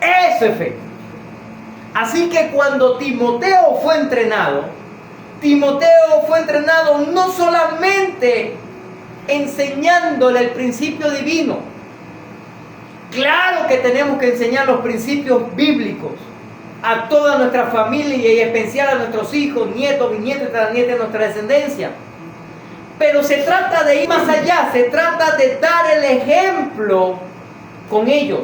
es. Eso es fe. Así que cuando Timoteo fue entrenado no solamente enseñándole el principio divino. Claro que tenemos que enseñar los principios bíblicos a toda nuestra familia y en especial a nuestros hijos, nietos, bisnietos, tataranietos de nuestra descendencia. Pero se trata de ir más allá, se trata de dar el ejemplo con ellos.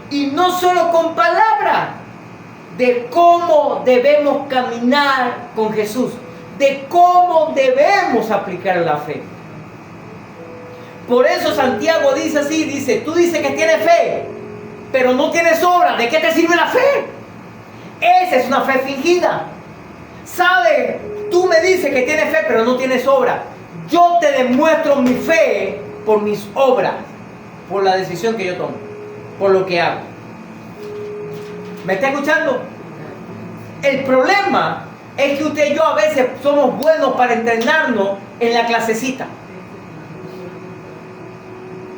Y no solo con palabras, de cómo debemos caminar con Jesús, de cómo debemos aplicar la fe. Por eso Santiago dice así, dice, tú dices que tienes fe, pero no tienes obra. ¿De qué te sirve la fe? Esa es una fe fingida. ¿Sabe? Tú me dices que tienes fe, pero no tienes obra. Yo te demuestro mi fe por mis obras, por la decisión que yo tomo, por lo que hago. ¿Me está escuchando? El problema es que usted y yo a veces somos buenos para entrenarnos en la clasecita,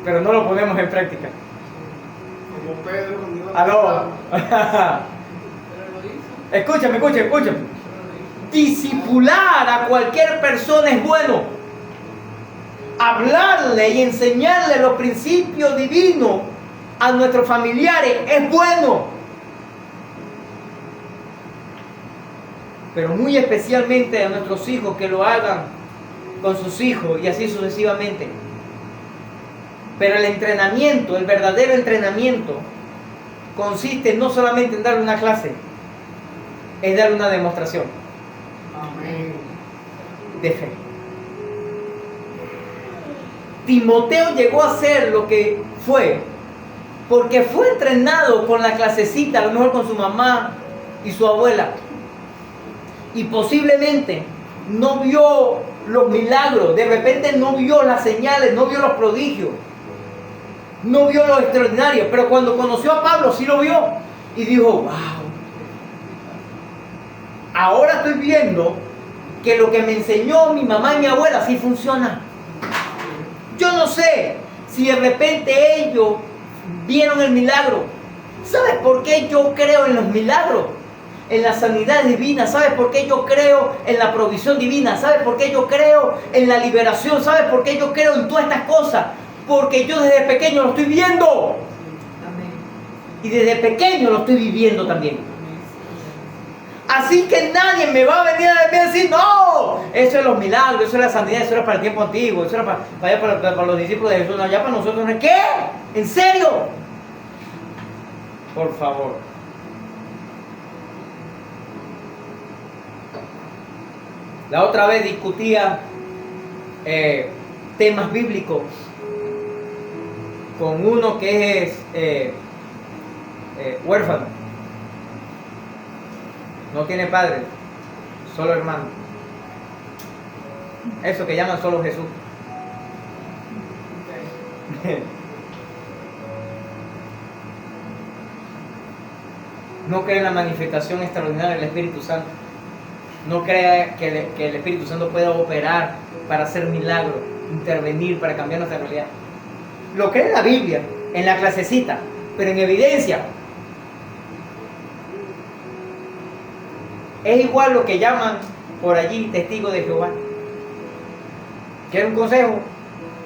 pero no lo ponemos en práctica. Como Pedro. Aló. Escúchame. Discipular a cualquier persona es bueno. Hablarle y enseñarle los principios divinos a nuestros familiares es bueno. Pero muy especialmente a nuestros hijos, que lo hagan con sus hijos y así sucesivamente. Pero el entrenamiento, el verdadero entrenamiento, consiste no solamente en darle una clase, es darle una demostración. Amén. De fe. Timoteo llegó a ser lo que fue porque fue entrenado con la clasecita, a lo mejor con su mamá y su abuela, y posiblemente no vio los milagros, de repente no vio las señales, no vio los prodigios, no vio lo extraordinario, pero cuando conoció a Pablo sí lo vio y dijo, wow, ahora estoy viendo que lo que me enseñó mi mamá y mi abuela sí funciona. Yo no sé si de repente ellos vieron el milagro. ¿Sabes por qué yo creo en los milagros? en la sanidad divina? ¿Sabes por qué yo creo en la provisión divina? ¿Sabes por qué yo creo en la liberación? ¿Sabes por qué yo creo en todas estas cosas? Porque yo desde pequeño lo estoy viendo. Amén. Y desde pequeño lo estoy viviendo también. Así que nadie me va a venir a decir, no, eso es los milagros, eso es la sanidad, eso era para el tiempo antiguo, eso era para los discípulos de Jesús, no, ya para nosotros no es. ¿Qué? ¿En serio? Por favor. La otra vez discutía temas bíblicos con uno que es huérfano. No tiene padre, solo hermano. Eso que llaman solo Jesús. No cree en la manifestación extraordinaria del Espíritu Santo. No cree que el Espíritu Santo pueda operar para hacer milagros, intervenir para cambiar nuestra realidad. Lo cree en la Biblia, en la clasecita, pero en evidencia. Es igual lo que llaman por allí testigos de Jehová. ¿Quieren un consejo?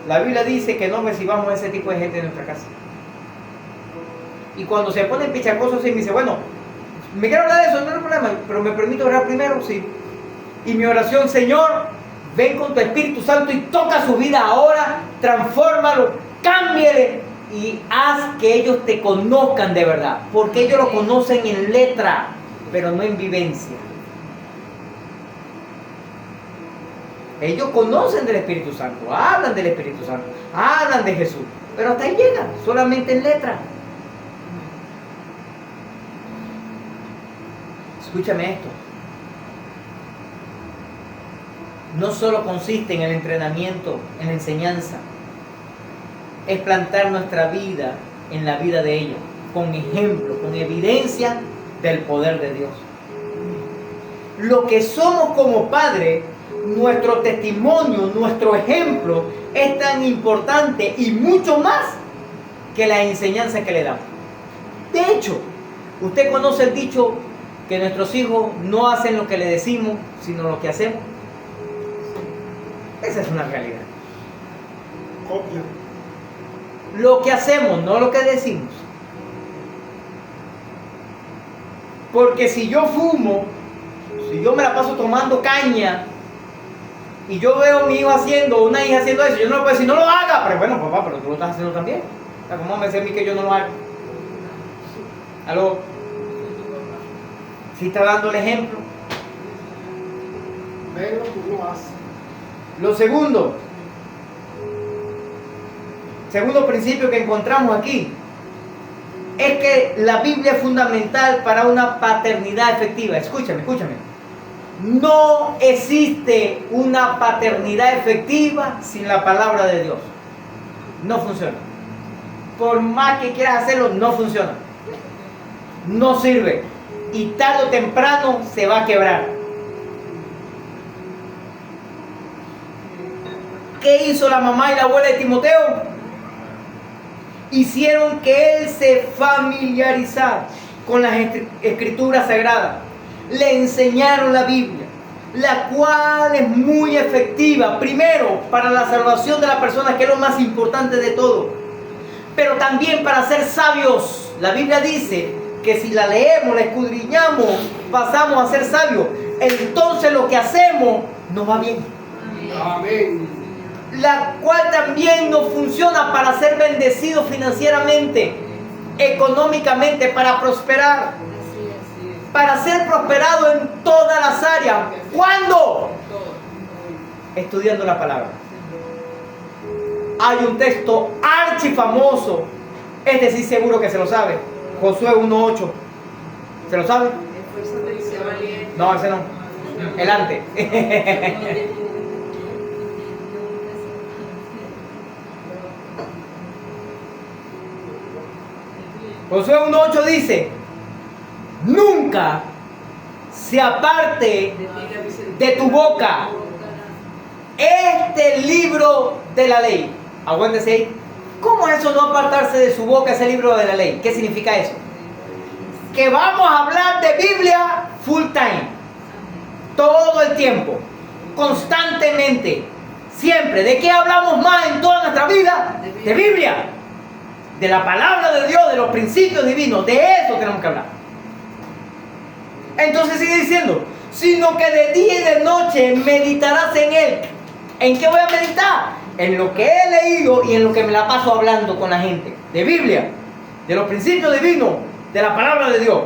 La Biblia dice que no recibamos a ese tipo de gente en nuestra casa. Y cuando se ponen pichacosos y me dice, bueno, me quiero hablar de eso, no hay problema, pero me permito orar primero, sí. Y mi oración, Señor, ven con tu Espíritu Santo y toca su vida ahora, transfórmalo, cámbiale y haz que ellos te conozcan de verdad. Porque ellos lo conocen en letra, pero no en vivencia. Ellos conocen del Espíritu Santo, hablan del Espíritu Santo, hablan de Jesús, pero hasta ahí llegan, solamente en letra. Escúchame esto. No solo consiste en el entrenamiento, en la enseñanza, es plantar nuestra vida en la vida de ellos, con ejemplo, con evidencia del poder de Dios. Lo que somos como padres, nuestro testimonio, nuestro ejemplo es tan importante y mucho más que la enseñanza que le damos. De hecho, usted conoce el dicho que nuestros hijos no hacen lo que le decimos, sino lo que hacemos. Esa es una realidad. Copia. Lo que hacemos, no lo que decimos. Porque si yo fumo, si yo me la paso tomando caña y yo veo a mi hijo haciendo, o una hija haciendo eso, yo no le puedo decir, no lo haga, pero bueno, papá, pero tú lo estás haciendo también. O sea, ¿cómo me dice a mí que yo no lo haga? ¿Aló? Si está dando el ejemplo. Pero tú lo haces. Lo segundo principio que encontramos aquí es que la Biblia es fundamental para una paternidad efectiva. Escúchame. No existe una paternidad efectiva sin la palabra de Dios. No funciona. Por más que quieras hacerlo, no funciona. No sirve. Y tarde o temprano se va a quebrar. ¿Qué hizo la mamá y la abuela de Timoteo? Hicieron que él se familiarizara con las escrituras sagradas. Le enseñaron la Biblia, la cual es muy efectiva, primero para la salvación de la persona, que es lo más importante de todo, pero también para ser sabios. La Biblia dice que si la leemos, la escudriñamos, pasamos a ser sabios. Entonces lo que hacemos nos va bien. Amén. La cual también nos funciona para ser bendecidos financieramente, económicamente, para prosperar, para ser prosperado en todas las áreas. ¿Cuándo? Estudiando la palabra. Hay un texto archifamoso, este sí seguro que se lo sabe, Josué 1:8. ¿Se lo sabe? No, ese no. El antes. Josué 1:8 dice: nunca se aparte de tu boca este libro de la ley. Aguántese ahí. ¿Cómo es eso, no apartarse de su boca ese libro de la ley? ¿Qué significa eso? Que vamos a hablar de Biblia full time, todo el tiempo, constantemente, siempre. ¿De qué hablamos más en toda nuestra vida? De Biblia, de la palabra de Dios, de los principios divinos. De eso tenemos que hablar. Entonces sigue diciendo, sino que de día y de noche meditarás en él. ¿En qué voy a meditar? En lo que he leído y en lo que me la paso hablando con la gente. De Biblia, de los principios divinos, de la palabra de Dios.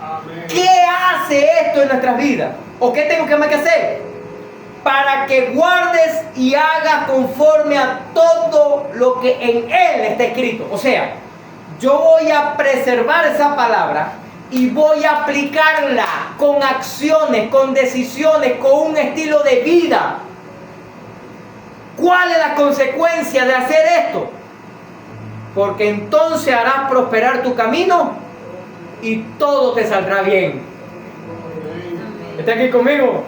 Amén. ¿Qué hace esto en nuestras vidas? ¿O qué tengo que hacer? Para que guardes y hagas conforme a todo lo que en él está escrito. O sea, yo voy a preservar esa palabra y voy a aplicarla con acciones, con decisiones, con un estilo de vida. ¿Cuál es la consecuencia de hacer esto? Porque entonces harás prosperar tu camino y todo te saldrá bien. ¿Está aquí conmigo?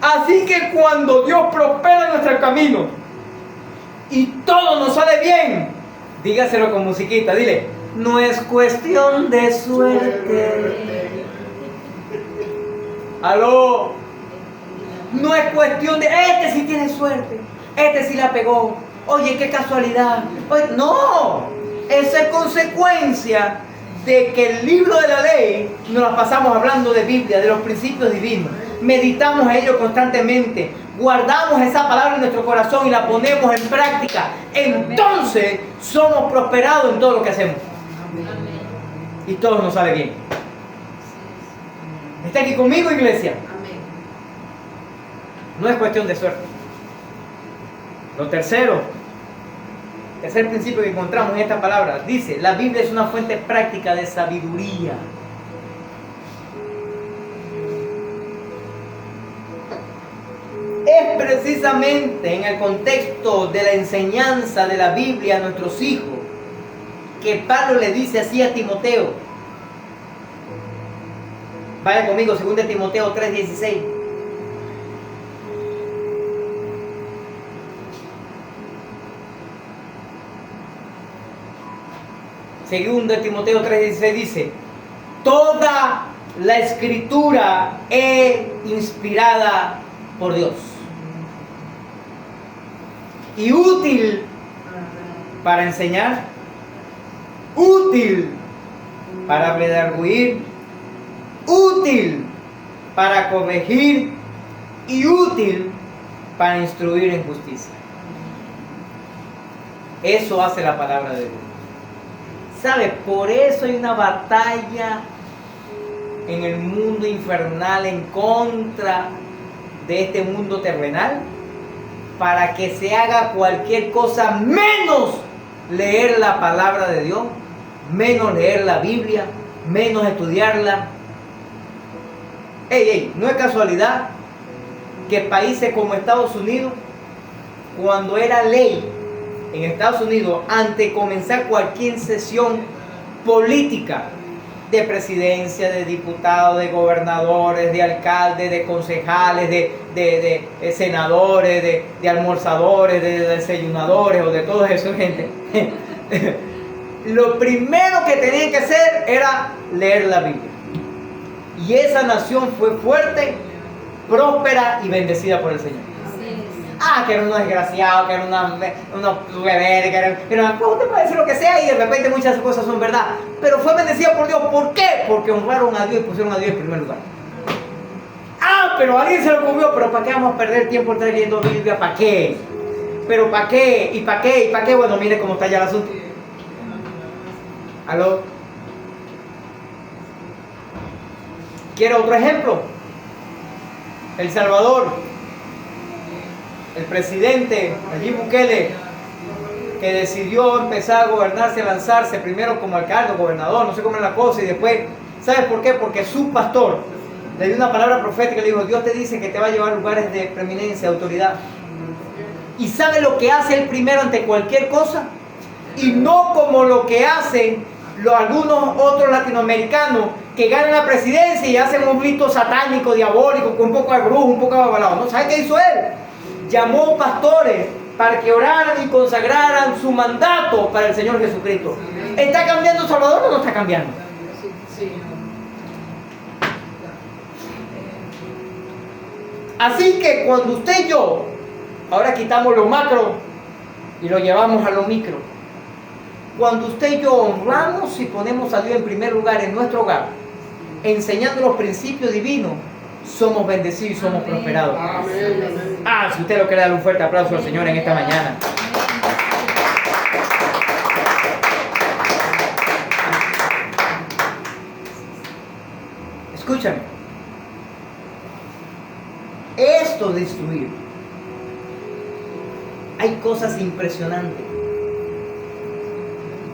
Así que cuando Dios prospera nuestro camino y todo nos sale bien, dígaselo con musiquita, dile, no es cuestión de suerte. Aló. No es cuestión de, este sí tiene suerte, este sí la pegó, oye, qué casualidad. Oye, no, esa es consecuencia de que el libro de la ley nos la pasamos hablando de Biblia, de los principios divinos. Meditamos en ello constantemente, guardamos esa palabra en nuestro corazón y la ponemos en práctica. Entonces somos prosperados en todo lo que hacemos. Y todo nos sale bien. ¿Está aquí conmigo, iglesia? No es cuestión de suerte. Lo tercer principio que encontramos en esta palabra, dice, la Biblia es una fuente práctica de sabiduría. Es precisamente en el contexto de la enseñanza de la Biblia a nuestros hijos que Pablo le dice así a Timoteo. Vaya conmigo, 2 Timoteo 3:16. Segundo de Timoteo 3:16 dice, toda la escritura es inspirada por Dios y útil para enseñar, útil para redarguir, útil para corregir y útil para instruir en justicia. Eso hace la palabra de Dios. ¿Sabe? Por eso hay una batalla en el mundo infernal en contra de este mundo terrenal, para que se haga cualquier cosa menos leer la palabra de Dios, menos leer la Biblia, menos estudiarla. No es casualidad que países como Estados Unidos, cuando era ley en Estados Unidos, antes de comenzar cualquier sesión política, de presidencia, de diputados, de gobernadores, de alcaldes, de concejales, de senadores, de almorzadores, de desayunadores o de toda esa gente, lo primero que tenían que hacer era leer la Biblia. Y esa nación fue fuerte, próspera y bendecida por el Señor. Que era unos desgraciados, que eran unos rebeldes, que eran, pues usted puede decir lo que sea y de repente muchas cosas son verdad. Pero fue bendecida por Dios. ¿Por qué? Porque honraron a Dios y pusieron a Dios en primer lugar. Pero a alguien se le ocurrió, pero ¿para qué vamos a perder tiempo estar leyendo Biblia? ¿Para qué? ¿Pero para qué? ¿Y para qué? ¿Y para qué? Bueno, mire cómo está ya el asunto. ¿Aló? ¿Quiere otro ejemplo? El Salvador. El presidente Nayib Bukele, que decidió empezar a gobernarse, a lanzarse primero como alcalde, gobernador, no sé cómo es la cosa, y después, ¿sabes por qué? Porque su pastor le dio una palabra profética, le dijo, Dios te dice que te va a llevar a lugares de preeminencia, de autoridad. ¿Y sabe lo que hace él primero ante cualquier cosa? Y no como lo que hacen algunos otros latinoamericanos que ganan la presidencia y hacen un rito satánico, diabólico, con un poco de brujo, un poco de babalao. ¿No? ¿Sabe qué hizo él? Llamó pastores para que oraran y consagraran su mandato para el Señor Jesucristo. ¿Está cambiando Salvador o no está cambiando? Así que cuando usted y yo, ahora quitamos lo macro y lo llevamos a lo micro. Cuando usted y yo honramos y ponemos a Dios en primer lugar en nuestro hogar, enseñando los principios divinos, somos bendecidos y somos prosperados. Ah, si usted lo quiere, dar un fuerte aplauso al Señor en esta mañana. Escúchame. Esto de instruir. Hay cosas impresionantes.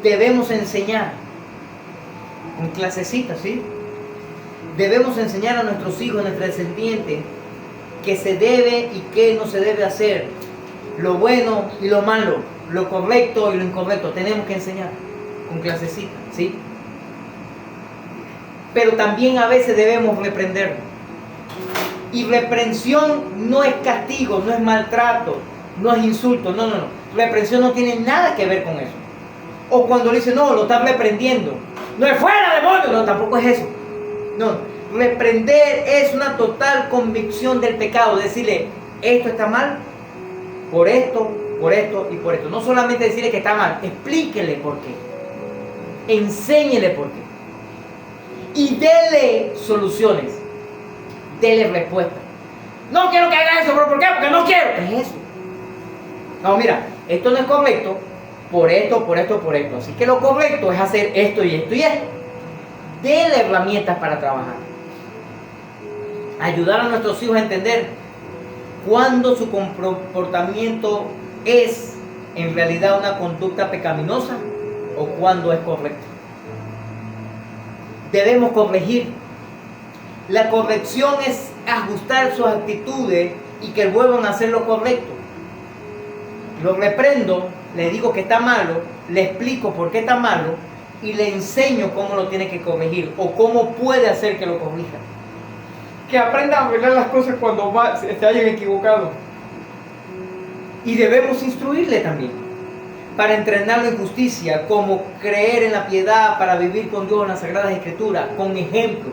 Debemos enseñar en clasecitas, ¿sí? Debemos enseñar a nuestros hijos, a nuestros descendientes, qué se debe y qué no se debe hacer, lo bueno y lo malo, lo correcto y lo incorrecto. Tenemos que enseñar con clasecitas, ¿sí? Pero también a veces debemos reprender. Y reprensión no es castigo, no es maltrato, no es insulto, no. Reprensión no tiene nada que ver con eso. O cuando le dicen, no, lo estás reprendiendo, no es fuera, demonio, no, tampoco es eso. No, reprender es una total convicción del pecado, decirle, esto está mal, por esto y por esto. No solamente decirle que está mal, explíquele por qué, enséñele por qué. Y dele soluciones, dele respuestas. No quiero que haga eso, pero ¿por qué? Porque no quiero. ¿Qué es eso? No, mira, esto no es correcto por esto. Así que lo correcto es hacer esto y esto y esto. Dele herramientas para trabajar. Ayudar a nuestros hijos a entender cuándo su comportamiento es en realidad una conducta pecaminosa o cuándo es correcto. Debemos corregir. La corrección es ajustar sus actitudes y que vuelvan a hacer lo correcto. Lo reprendo, le digo que está malo, le explico por qué está malo y le enseño cómo lo tiene que corregir o cómo puede hacer que lo corrija. Que aprendan a ver las cosas cuando se hayan equivocado. Y debemos instruirle también para entrenarlo en justicia, como creer en la piedad, para vivir con Dios en las Sagradas Escrituras, con ejemplo.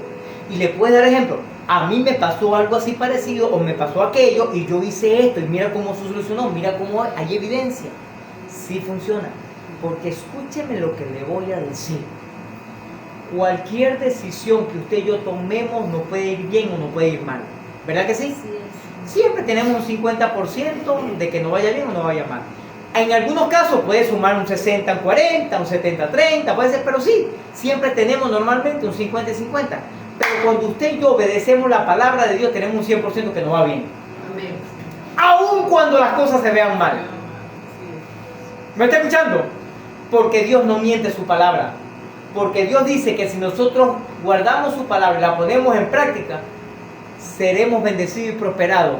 Y le puede dar ejemplo. A mí me pasó algo así parecido o me pasó aquello y yo hice esto y mira cómo se solucionó, mira cómo hay evidencia. Sí funciona. Porque escúcheme lo que le voy a decir. Cualquier decisión que usted y yo tomemos nos puede ir bien o nos puede ir mal. ¿Verdad que sí? Siempre tenemos un 50% de que no vaya bien o no vaya mal. En algunos casos puede sumar un 60-40, un 70-30, puede ser, pero sí, siempre tenemos normalmente un 50-50. Pero cuando usted y yo obedecemos la palabra de Dios, tenemos un 100% que nos va bien. Amén. Aun cuando las cosas se vean mal. ¿Me está escuchando? Porque Dios no miente su palabra. Porque Dios dice que si nosotros guardamos su palabra y la ponemos en práctica, seremos bendecidos y prosperados.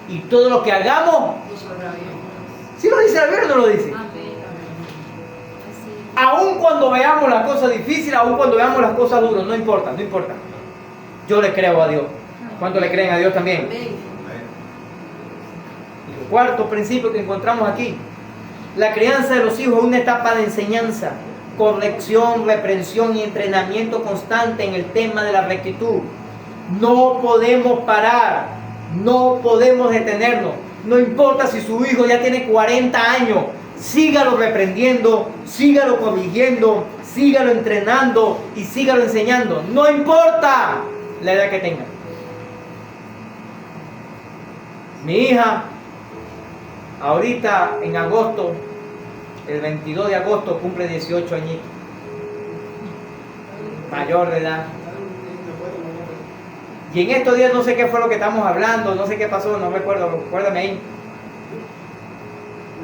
Y todo lo que hagamos, ¿sí lo dice la Biblia o no lo dice? Aun cuando veamos las cosas difíciles, aun cuando veamos las cosas duras, no importa. Yo le creo a Dios. ¿Cuánto le creen a Dios también? Amén. Y el cuarto principio que encontramos aquí: la crianza de los hijos es una etapa de enseñanza, corrección, reprensión y entrenamiento constante en el tema de la rectitud. No podemos parar, no podemos detenernos. No importa si su hijo ya tiene 40 años, sígalo reprendiendo, sígalo corrigiendo, sígalo entrenando y sígalo enseñando. No importa la edad que tenga. Mi hija, ahorita en agosto, el 22 de agosto, cumple 18 añitos. Mayor de edad. Y en estos días no sé qué fue lo que estamos hablando, no sé qué pasó, no recuerdo, recuérdame ahí.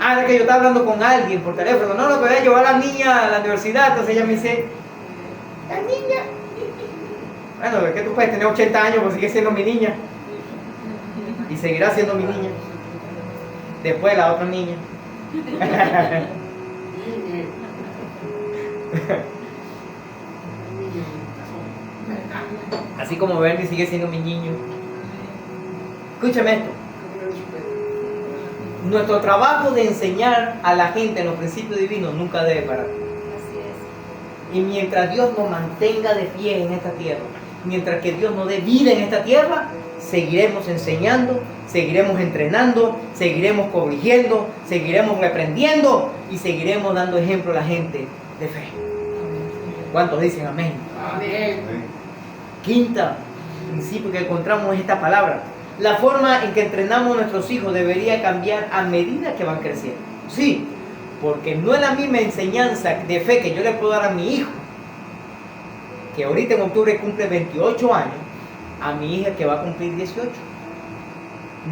Ah, es que yo estaba hablando con alguien por teléfono, no, voy a llevar a la niña a la universidad, entonces ella me dice, la niña. Bueno, es que tú puedes tener 80 años, pero sigue siendo mi niña. Y seguirá siendo mi niña. Después la otra niña. Así como Bernie sigue siendo mi niño. Escúchame esto. Nuestro trabajo de enseñar a la gente en los principios divinos nunca debe parar. Y mientras Dios nos mantenga de pie en esta tierra, mientras que Dios nos dé vida en esta tierra, seguiremos enseñando, seguiremos entrenando, seguiremos corrigiendo, seguiremos reprendiendo y seguiremos dando ejemplo a la gente de fe. ¿Cuántos dicen amén? Amén. Quinta principio que encontramos es esta palabra. La forma en que entrenamos a nuestros hijos debería cambiar a medida que van creciendo. Sí, porque no es la misma enseñanza de fe que yo le puedo dar a mi hijo, que ahorita en octubre cumple 28 años, a mi hija que va a cumplir 18.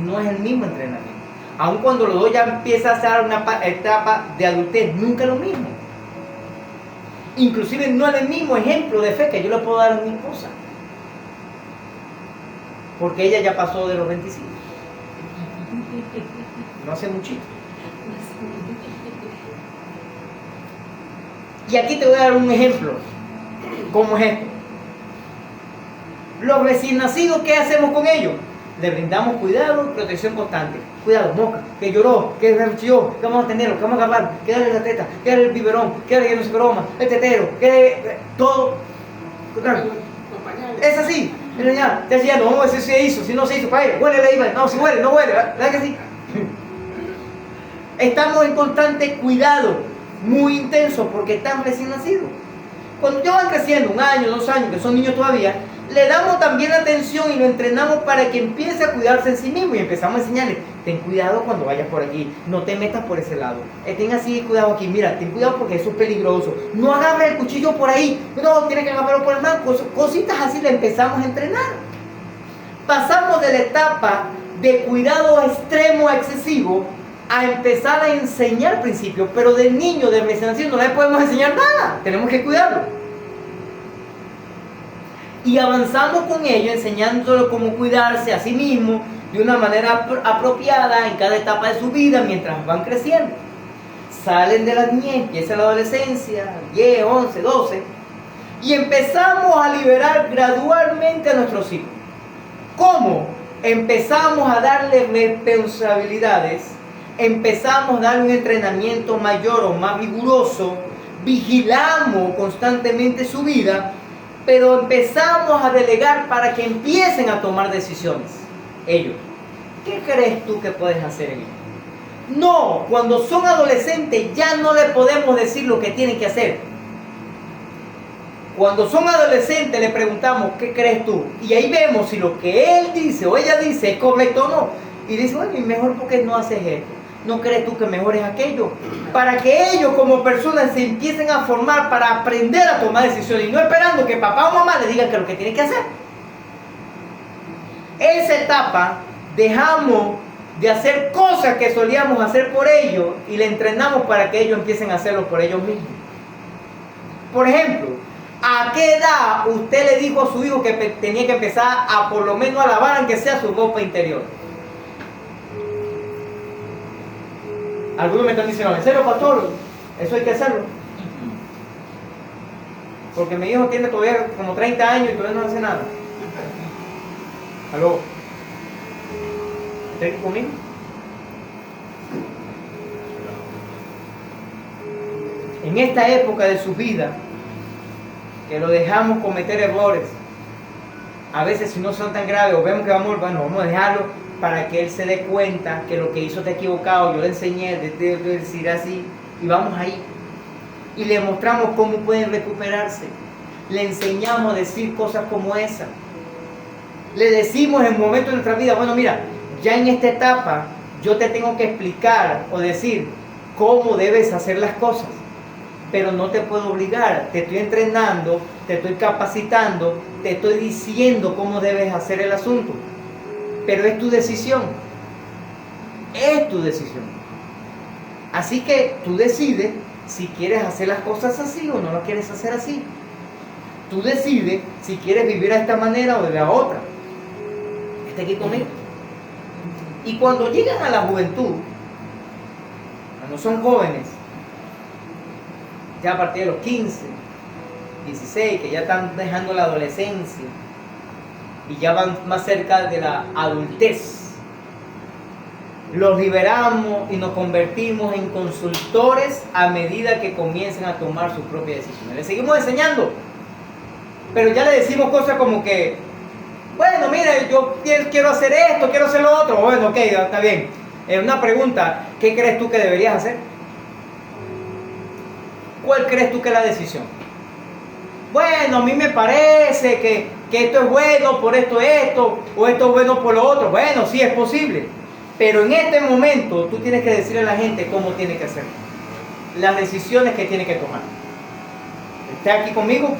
No es el mismo entrenamiento. Aun cuando los dos ya empiezan a hacer una etapa de adultez, nunca es lo mismo. Inclusive no es el mismo ejemplo de fe que yo le puedo dar a mi esposa, porque ella ya pasó de los 25. No hace muchito. Y aquí te voy a dar un ejemplo. ¿Cómo es esto? Los recién nacidos, ¿qué hacemos con ellos? Le brindamos cuidado y protección constante. Cuidado, moca, que lloró, que chilló, que vamos a tenerlo, que vamos a agarrar, que darle la teta, que darle el biberón, que darle que no se broma, el tetero, que todo. Es así. Mira ya, te decía, no, ese se hizo, si no se hizo, para él, huele la IVA, no, si huele, no huele, ¿verdad que sí? Estamos en constante cuidado, muy intenso, porque están recién nacidos. Cuando ya van creciendo, 1 año, 2 años, que son niños todavía, le damos también atención y lo entrenamos para que empiece a cuidarse en sí mismo y empezamos a enseñarle, ten cuidado cuando vayas por aquí, no te metas por ese lado, ten así cuidado aquí, mira, ten cuidado porque eso es peligroso, no agarres el cuchillo por ahí, no, tienes que agarrarlo por el mango, cositas así le empezamos a entrenar. Pasamos de la etapa de cuidado extremo a excesivo a empezar a enseñar principios, pero del niño, del recién nacido, no le podemos enseñar nada, tenemos que cuidarlo. Y avanzamos con ello, enseñándolo cómo cuidarse a sí mismo de una manera apropiada en cada etapa de su vida mientras van creciendo. Salen de la niñez, empieza la adolescencia, 10, 11, 12, y empezamos a liberar gradualmente a nuestros hijos. ¿Cómo? Empezamos a darles responsabilidades, empezamos a darle un entrenamiento mayor o más riguroso, vigilamos constantemente su vida, pero empezamos a delegar para que empiecen a tomar decisiones. Ellos, ¿qué crees tú que puedes hacer en ellos? No, cuando son adolescentes ya no le podemos decir lo que tienen que hacer. Cuando son adolescentes le preguntamos, ¿qué crees tú? Y ahí vemos si lo que él dice o ella dice es correcto o no. Y dice, bueno, y mejor porque no haces esto. ¿No crees tú que mejor es aquello? Para que ellos como personas se empiecen a formar para aprender a tomar decisiones y no esperando que papá o mamá les digan que lo que tienen que hacer. Esa etapa dejamos de hacer cosas que solíamos hacer por ellos y le entrenamos para que ellos empiecen a hacerlo por ellos mismos. Por ejemplo, ¿a qué edad usted le dijo a su hijo que tenía que empezar a por lo menos a lavar aunque sea su ropa interior? Algunos me están diciendo, ¿en serio, pastor? Eso hay que hacerlo. Porque mi hijo tiene todavía como 30 años y todavía no hace nada. ¿Aló? ¿Está aquí conmigo? En esta época de su vida, que lo dejamos cometer errores, a veces si no son tan graves o vemos que vamos a dejarlo para que él se dé cuenta que lo que hizo está equivocado, yo le enseñé, de decir así, y vamos ahí. Y le mostramos cómo pueden recuperarse. Le enseñamos a decir cosas como esa. Le decimos en momentos de nuestra vida, bueno, mira, ya en esta etapa yo te tengo que explicar o decir cómo debes hacer las cosas. Pero no te puedo obligar, te estoy entrenando, te estoy capacitando, te estoy diciendo cómo debes hacer el asunto. Pero es tu decisión. Es tu decisión. Así que tú decides si quieres hacer las cosas así o no las quieres hacer así. Tú decides si quieres vivir de esta manera o de la otra. Está aquí conmigo. Y cuando llegan a la juventud, cuando son jóvenes, ya a partir de los 15, 16, que ya están dejando la adolescencia y ya van más cerca de la adultez, los liberamos y nos convertimos en consultores a medida que comiencen a tomar sus propias decisiones. Les seguimos enseñando, pero ya le decimos cosas como que, bueno, mira, yo quiero hacer esto, quiero hacer lo otro. Bueno, ok, está bien. Una pregunta, ¿qué crees tú que deberías hacer? ¿Cuál crees tú que es la decisión? Bueno, a mí me parece que esto es bueno por esto, o esto es bueno por lo otro. Bueno, sí es posible. Pero en este momento tú tienes que decirle a la gente cómo tiene que hacer. Las decisiones que tiene que tomar. ¿Está aquí conmigo?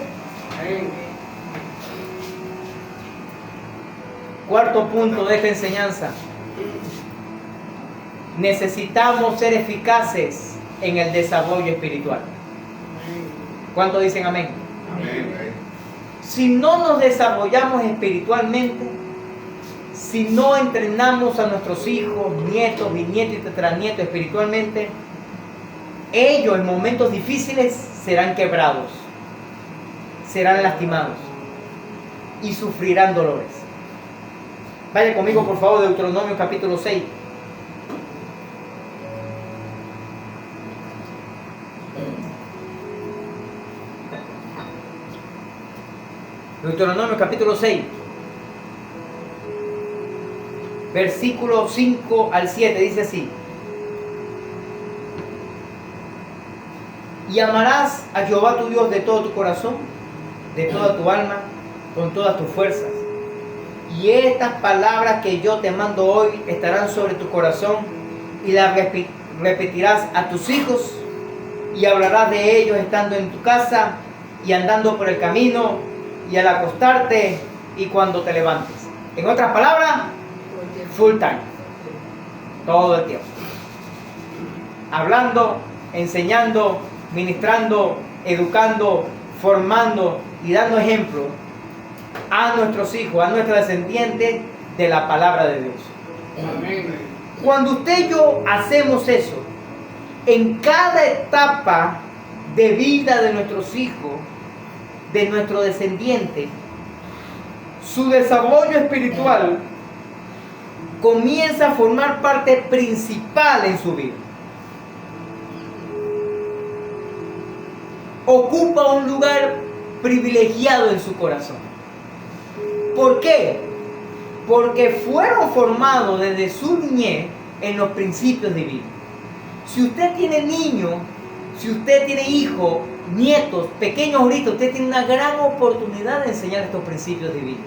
Cuarto punto de esta enseñanza. Necesitamos ser eficaces en el desarrollo espiritual. ¿Cuántos dicen amén? Amén. Si no nos desarrollamos espiritualmente, si no entrenamos a nuestros hijos, nietos, bisnietos y tetranietos espiritualmente, ellos en momentos difíciles serán quebrados, serán lastimados y sufrirán dolores. Vaya conmigo por favor, Deuteronomio capítulo 6. Deuteronomio capítulo 6. Versículo 5 al 7 dice así: y amarás a Jehová tu Dios de todo tu corazón, de toda tu alma, con todas tus fuerzas. Y estas palabras que yo te mando hoy estarán sobre tu corazón, y las repetirás a tus hijos, y hablarás de ellos estando en tu casa, y andando por el camino, y al acostarte, y cuando te levantes. En otras palabras, full time, todo el tiempo, hablando, enseñando, ministrando, educando, formando y dando ejemplo a nuestros hijos, a nuestros descendientes de la palabra de Dios. Cuando usted y yo hacemos eso, en cada etapa de vida de nuestros hijos, de nuestro descendiente, su desarrollo espiritual comienza a formar parte principal en su vida. Ocupa un lugar privilegiado en su corazón. ¿Por qué? Porque fueron formados desde su niñez en los principios divinos. Si usted tiene niños, si usted tiene hijos, nietos, pequeños ahorita, usted tiene una gran oportunidad de enseñar estos principios divinos.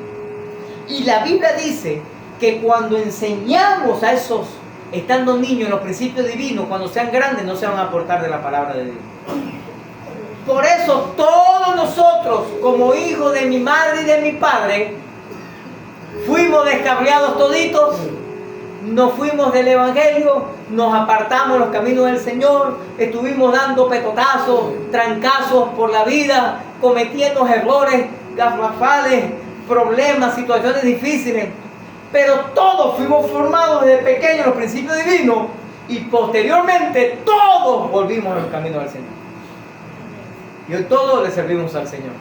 Y la Biblia dice que cuando enseñamos a esos, estando niños, en los principios divinos, cuando sean grandes no se van a aportar de la palabra de Dios. Por eso todos nosotros, como hijos de mi madre y de mi padre, fuimos descarriados toditos, nos fuimos del Evangelio, nos apartamos de los caminos del Señor, estuvimos dando pecotazos, trancazos por la vida, cometiendo errores garrafales, problemas, situaciones difíciles, pero todos fuimos formados desde pequeños en los principios divinos y posteriormente todos volvimos a los caminos del Señor. Y hoy todos le servimos al Señor.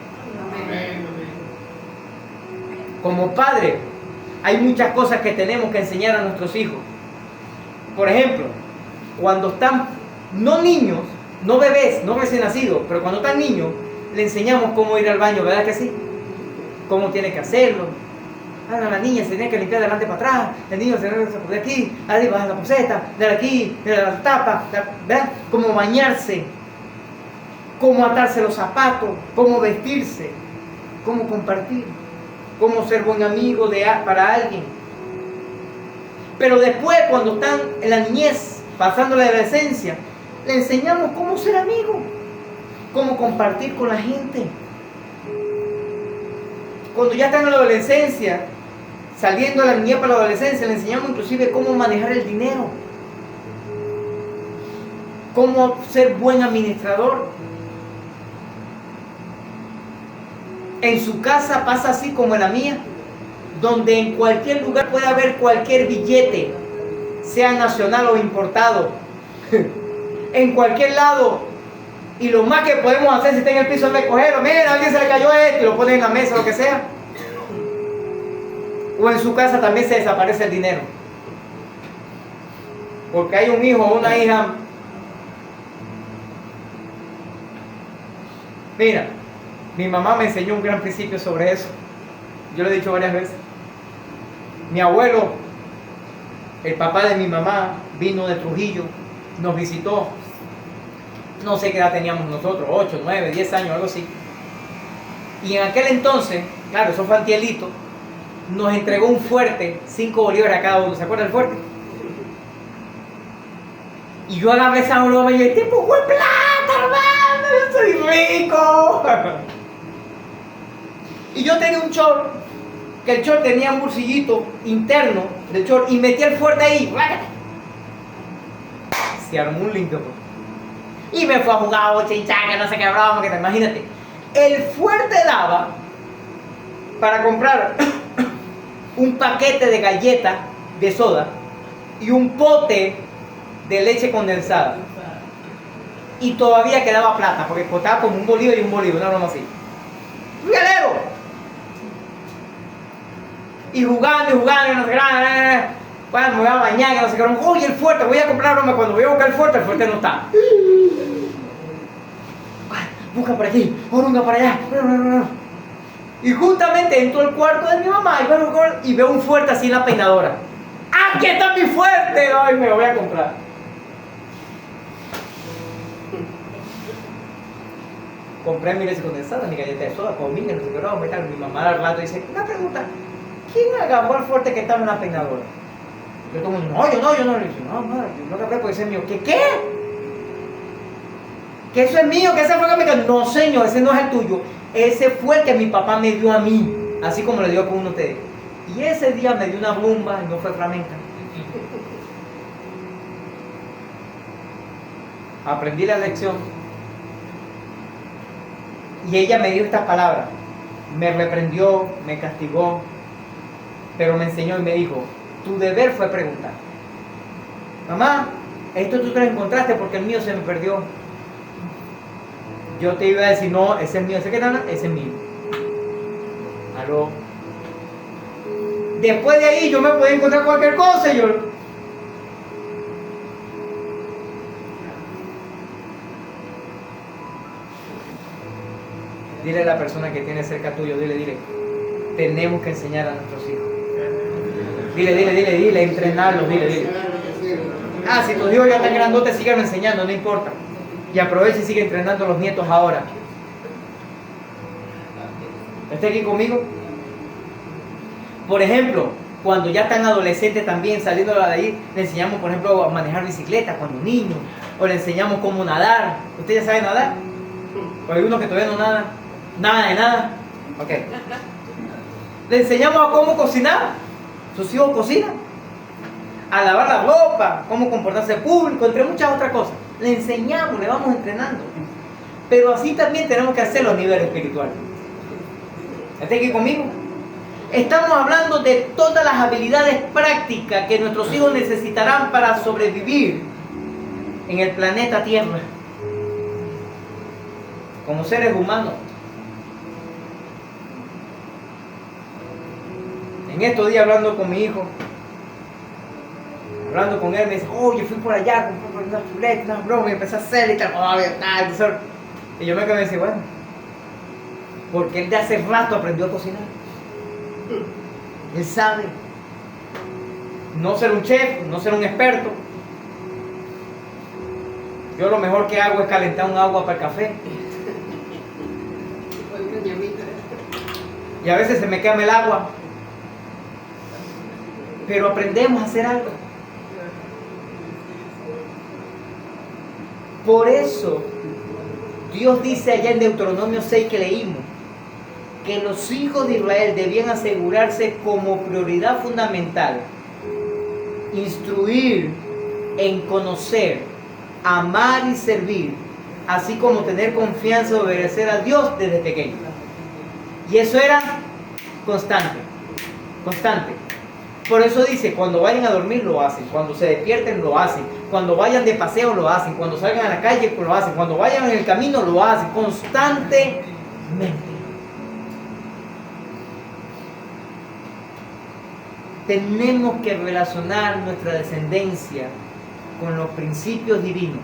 Como padre, hay muchas cosas que tenemos que enseñar a nuestros hijos. Por ejemplo, cuando están, no niños, no bebés, no recién nacidos, pero cuando están niños, le enseñamos cómo ir al baño, ¿verdad que sí? Cómo tiene que hacerlo. La niña se tiene que limpiar de adelante para atrás, el niño se tiene que poner aquí, ahí baja la poseta, de aquí, de la tapa, ¿verdad? Cómo bañarse, cómo atarse los zapatos, cómo vestirse, cómo compartir, cómo ser buen amigo para alguien. Pero después, cuando están en la niñez, pasando la adolescencia, le enseñamos cómo ser amigo, cómo compartir con la gente. Cuando ya están en la adolescencia, saliendo de la niñez para la adolescencia, le enseñamos inclusive cómo manejar el dinero, cómo ser buen administrador. En su casa pasa así como en la mía, donde en cualquier lugar puede haber cualquier billete, sea nacional o importado, en cualquier lado. Y lo más que podemos hacer si está en el piso es recogerlo. Miren, a alguien se le cayó esto y lo ponen en la mesa, lo que sea. O en su casa también se desaparece el dinero. Porque hay un hijo o una hija. Mira, mi mamá me enseñó un gran principio sobre eso. Yo lo he dicho varias veces. Mi abuelo, el papá de mi mamá, vino de Trujillo, nos visitó. No sé qué edad teníamos nosotros, 8, 9, 10 años, algo así. Y en aquel entonces, claro, eso fue antielito, nos entregó un fuerte, 5 bolívares a cada uno. ¿Se acuerdan del fuerte? Y yo agarré esa broma y yo, tipo, ¡fue plata, hermano! ¡Yo soy rico! Y yo tenía un short, que el short tenía un bolsillito interno del short, y metí el fuerte ahí. Se armó un lindo. Y me fue a jugar chinchaga, no sé qué broma, que te imagínate. El fuerte daba para comprar un paquete de galletas de soda y un pote de leche condensada. Y todavía quedaba plata, porque costaba como un bolívar y un bolívar, una broma así. ¡Realero! Y jugando, no sé qué. Bueno, me voy a bañar, que no sé qué. Oye, el fuerte, voy a comprar broma. Cuando voy a buscar el fuerte no está. Busca por aquí, orunga para allá. Y justamente entro al cuarto de mi mamá y veo un fuerte así en la peinadora. ¡Aquí está mi fuerte! ¡Ay, me lo voy a comprar! Compré mi leche condensada, mi galleta de soda, comí, no sé qué broma y tal. Mi mamá al rato dice, una pregunta, ¿quién agarró el fuerte que estaba en la peinadora? Yo todo el mundo, yo no. Le dije, no, madre, yo no agarré porque ese es mío. ¿Qué? ¿Que eso es mío? ¿Que ese fue el que me quedó? No, señor, ese no es el tuyo. Ese fue el que mi papá me dio a mí, así como le dio a uno de ustedes. Y ese día me dio una rumba y no fue flamenca. Aprendí la lección. Y ella me dio estas palabras. Me reprendió, me castigó, pero me enseñó y me dijo, tu deber fue preguntar. Mamá, esto tú te lo encontraste porque el mío se me perdió. Yo te iba a decir, no, ese es mío, ese que nada, ese es mío. Aló. Después de ahí yo me podía encontrar cualquier cosa y yo... Dile a la persona que tiene cerca tuyo, dile, tenemos que enseñar a nuestros hijos. Dile, entrenarlos, dile. Ah, si tus hijos ya están grandotes, síganlo enseñando, no importa. Y aproveche y sigue entrenando a los nietos ahora. ¿Está aquí conmigo? Por ejemplo, cuando ya están adolescentes también, saliendo de ahí, le enseñamos, por ejemplo, a manejar bicicleta cuando niños, o le enseñamos cómo nadar. ¿Usted ya sabe nadar? O hay unos que todavía no nadan. Nada de nada. Ok. Le enseñamos a cómo cocinar. Sus hijos cocinan. A lavar la ropa, cómo comportarse en público, entre muchas otras cosas. Le enseñamos, le vamos entrenando. Pero así también tenemos que hacerlo a nivel espiritual. ¿Está aquí conmigo? Estamos hablando de todas las habilidades prácticas que nuestros hijos necesitarán para sobrevivir en el planeta Tierra. Como seres humanos. En estos días hablando con mi hijo, hablando con él, me dice, oye, fui por allá, compré una chuleta, una broma, y empecé a hacer y tal, y yo me quedé y decía, bueno, porque él de hace rato aprendió a cocinar. Él sabe. No ser un chef, no ser un experto. Yo lo mejor que hago es calentar un agua para el café. Y a veces se me quema el agua. Pero aprendemos a hacer algo. Por eso, Dios dice allá en Deuteronomio 6 que leímos, que los hijos de Israel debían asegurarse como prioridad fundamental, instruir en conocer, amar y servir, así como tener confianza y obedecer a Dios desde pequeño. Y eso era constante. Por eso dice, cuando vayan a dormir lo hacen, cuando se despierten lo hacen, cuando vayan de paseo lo hacen, cuando salgan a la calle lo hacen, cuando vayan en el camino lo hacen, constantemente. Tenemos que relacionar nuestra descendencia con los principios divinos,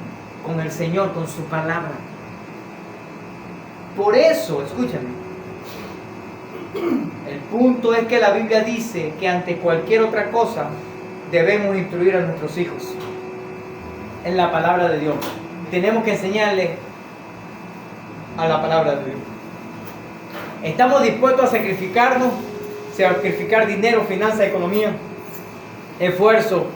con el Señor, con su palabra. Por eso, escúchame, el punto es que la Biblia dice que ante cualquier otra cosa debemos instruir a nuestros hijos en la palabra de Dios. Tenemos que enseñarles a la palabra de Dios. ¿Estamos dispuestos a sacrificarnos? Sacrificar dinero, finanzas, economía, esfuerzo,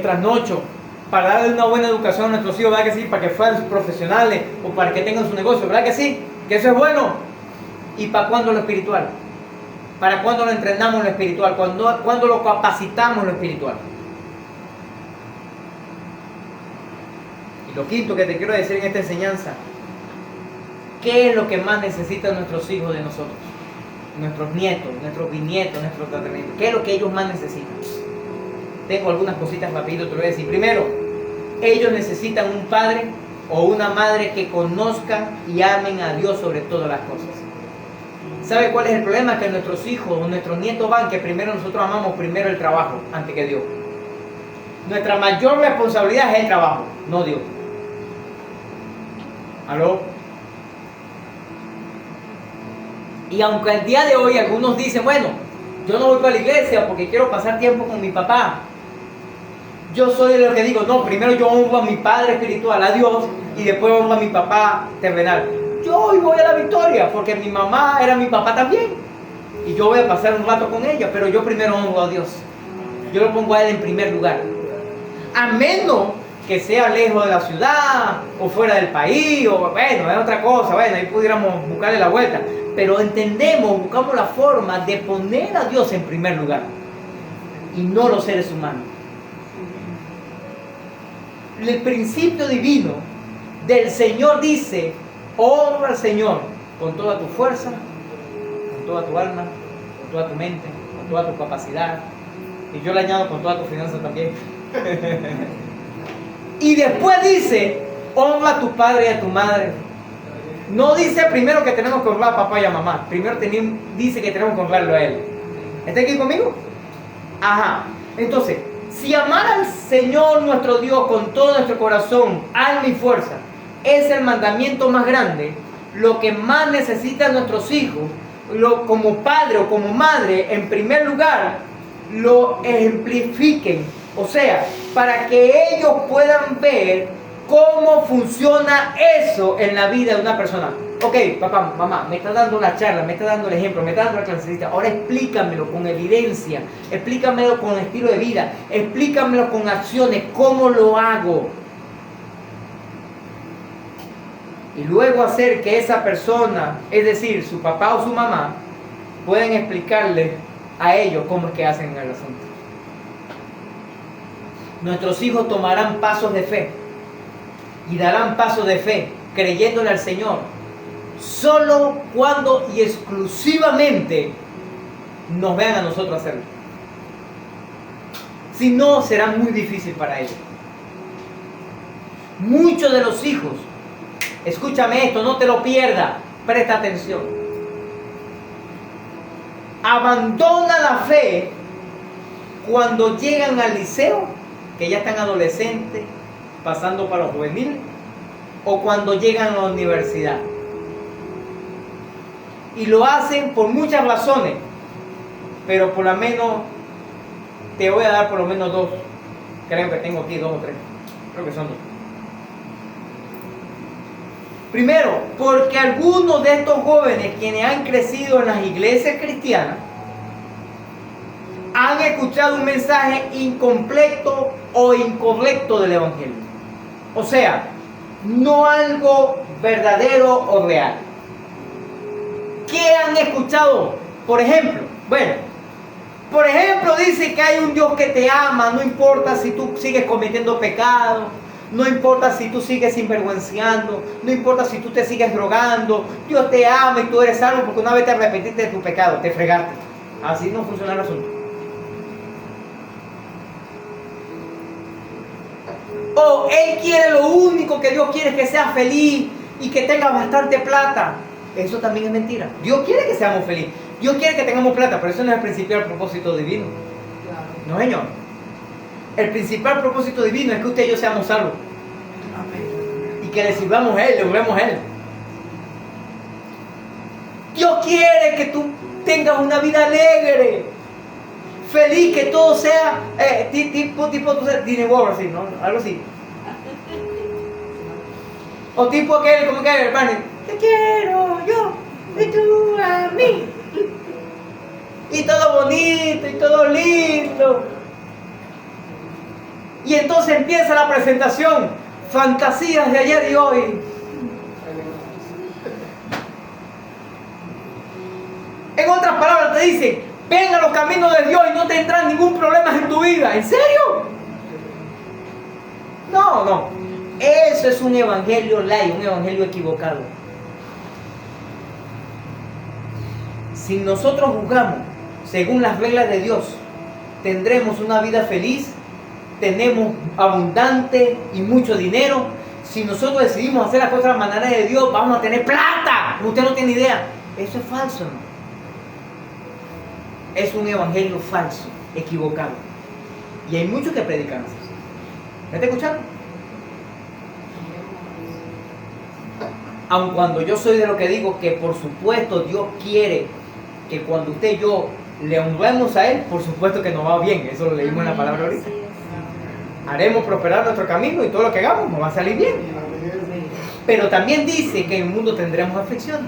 trasnocho, para darle una buena educación a nuestros hijos, ¿verdad que sí? Para que fueran profesionales o para que tengan su negocio, ¿verdad que sí? Que eso es bueno. ¿Y para cuándo lo espiritual? ¿Para cuándo lo entrenamos en lo espiritual? ¿Cuándo lo capacitamos en lo espiritual? Y lo quinto que te quiero decir en esta enseñanza, ¿qué es lo que más necesitan nuestros hijos de nosotros? Nuestros nietos, nuestros bisnietos, nuestros tataranietos. ¿Qué es lo que ellos más necesitan? Tengo algunas cositas rapidito, te lo voy a decir. Primero, ellos necesitan un padre o una madre que conozcan y amen a Dios sobre todas las cosas. ¿Sabe cuál es el problema? Que nuestros hijos o nuestros nietos van que primero nosotros amamos primero el trabajo antes que Dios. Nuestra mayor responsabilidad es el trabajo, no Dios. ¿Aló? Y aunque el día de hoy algunos dicen, bueno, yo no voy para la iglesia porque quiero pasar tiempo con mi papá. Yo soy de los que digo, no, primero yo honro a mi padre espiritual, a Dios, y después honro a mi papá terrenal. Yo hoy voy a la victoria porque mi mamá era mi papá también. Y yo voy a pasar un rato con ella, pero yo primero honro a Dios. Yo lo pongo a Él en primer lugar. A menos que sea lejos de la ciudad, o fuera del país, o bueno, es otra cosa, bueno, ahí pudiéramos buscarle la vuelta. Pero entendemos, buscamos la forma de poner a Dios en primer lugar. Y no los seres humanos. El principio divino del Señor dice, honra al Señor con toda tu fuerza, con toda tu alma, con toda tu mente, con toda tu capacidad. Y yo le añado con toda tu finanza también. Y después dice, honra a tu padre y a tu madre. No dice primero que tenemos que honrar a papá y a mamá. Primero dice que tenemos que honrarlo a Él. ¿Está aquí conmigo? Ajá. Entonces, si amar al Señor nuestro Dios con todo nuestro corazón, alma y fuerza es el mandamiento más grande, lo que más necesitan nuestros hijos, como padre o como madre, en primer lugar, lo ejemplifiquen. O sea, para que ellos puedan ver cómo funciona eso en la vida de una persona. Ok, papá, mamá, me está dando la charla, me está dando el ejemplo, me está dando la clasecita. Ahora explícamelo con evidencia, explícamelo con estilo de vida, explícamelo con acciones, cómo lo hago. Y luego hacer que esa persona, es decir, su papá o su mamá, pueden explicarle a ellos cómo es que hacen el asunto. Nuestros hijos tomarán pasos de fe y darán pasos de fe creyéndole al Señor solo cuando y exclusivamente nos vean a nosotros hacerlo. Si no, será muy difícil para ellos. Muchos de los hijos, escúchame esto, no te lo pierdas, presta atención, abandona la fe cuando llegan al liceo, que ya están adolescentes, pasando para los juveniles, o cuando llegan a la universidad. Y lo hacen por muchas razones, pero por lo menos te voy a dar por lo menos dos. Creo que tengo aquí dos o tres. Creo que son dos. Primero, porque algunos de estos jóvenes quienes han crecido en las iglesias cristianas han escuchado un mensaje incompleto o incorrecto del Evangelio. O sea, no algo verdadero o real. ¿Qué han escuchado? Por ejemplo, dice que hay un Dios que te ama, no importa si tú sigues cometiendo pecados, no importa si tú sigues sinvergüenciando, no importa si tú te sigues drogando, Dios te ama y tú eres salvo porque una vez te arrepentiste de tu pecado, te fregaste. Así no funciona el asunto. O Él quiere, lo único que Dios quiere es que seas feliz y que tengas bastante plata. Eso también es mentira. Dios quiere que seamos felices. Dios quiere que tengamos plata, pero eso no es el principal propósito divino. No, señor. El principal propósito divino es que usted y yo seamos salvos. Y que le sirvamos a Él, le honremos a Él. Dios quiere que tú tengas una vida alegre, feliz, que todo sea tipo Disney World, así, ¿no? Algo así. O tipo aquel, como que hermano, te quiero yo y tú a mí. Y todo bonito y todo lindo. Y entonces empieza la presentación, fantasías de ayer y hoy. En otras palabras te dicen, ven a los caminos de Dios y no tendrás ningún problema en tu vida. ¿En serio? No. Eso es un evangelio light, un evangelio equivocado. Si nosotros juzgamos según las reglas de Dios, tendremos una vida feliz, tenemos abundante y mucho dinero. Si nosotros decidimos hacer las cosas de la manera de Dios, vamos a tener plata. Usted no tiene idea. Eso es falso, ¿no? Es un evangelio falso, equivocado. Y hay muchos que predican eso. ¿Me está escuchando? Aun cuando yo soy de lo que digo que por supuesto Dios quiere que cuando usted y yo le honremos a Él, por supuesto que nos va bien. Eso lo leímos en la palabra ahorita. Haremos prosperar nuestro camino y todo lo que hagamos nos va a salir bien. Pero también dice que en el mundo tendremos aflicción.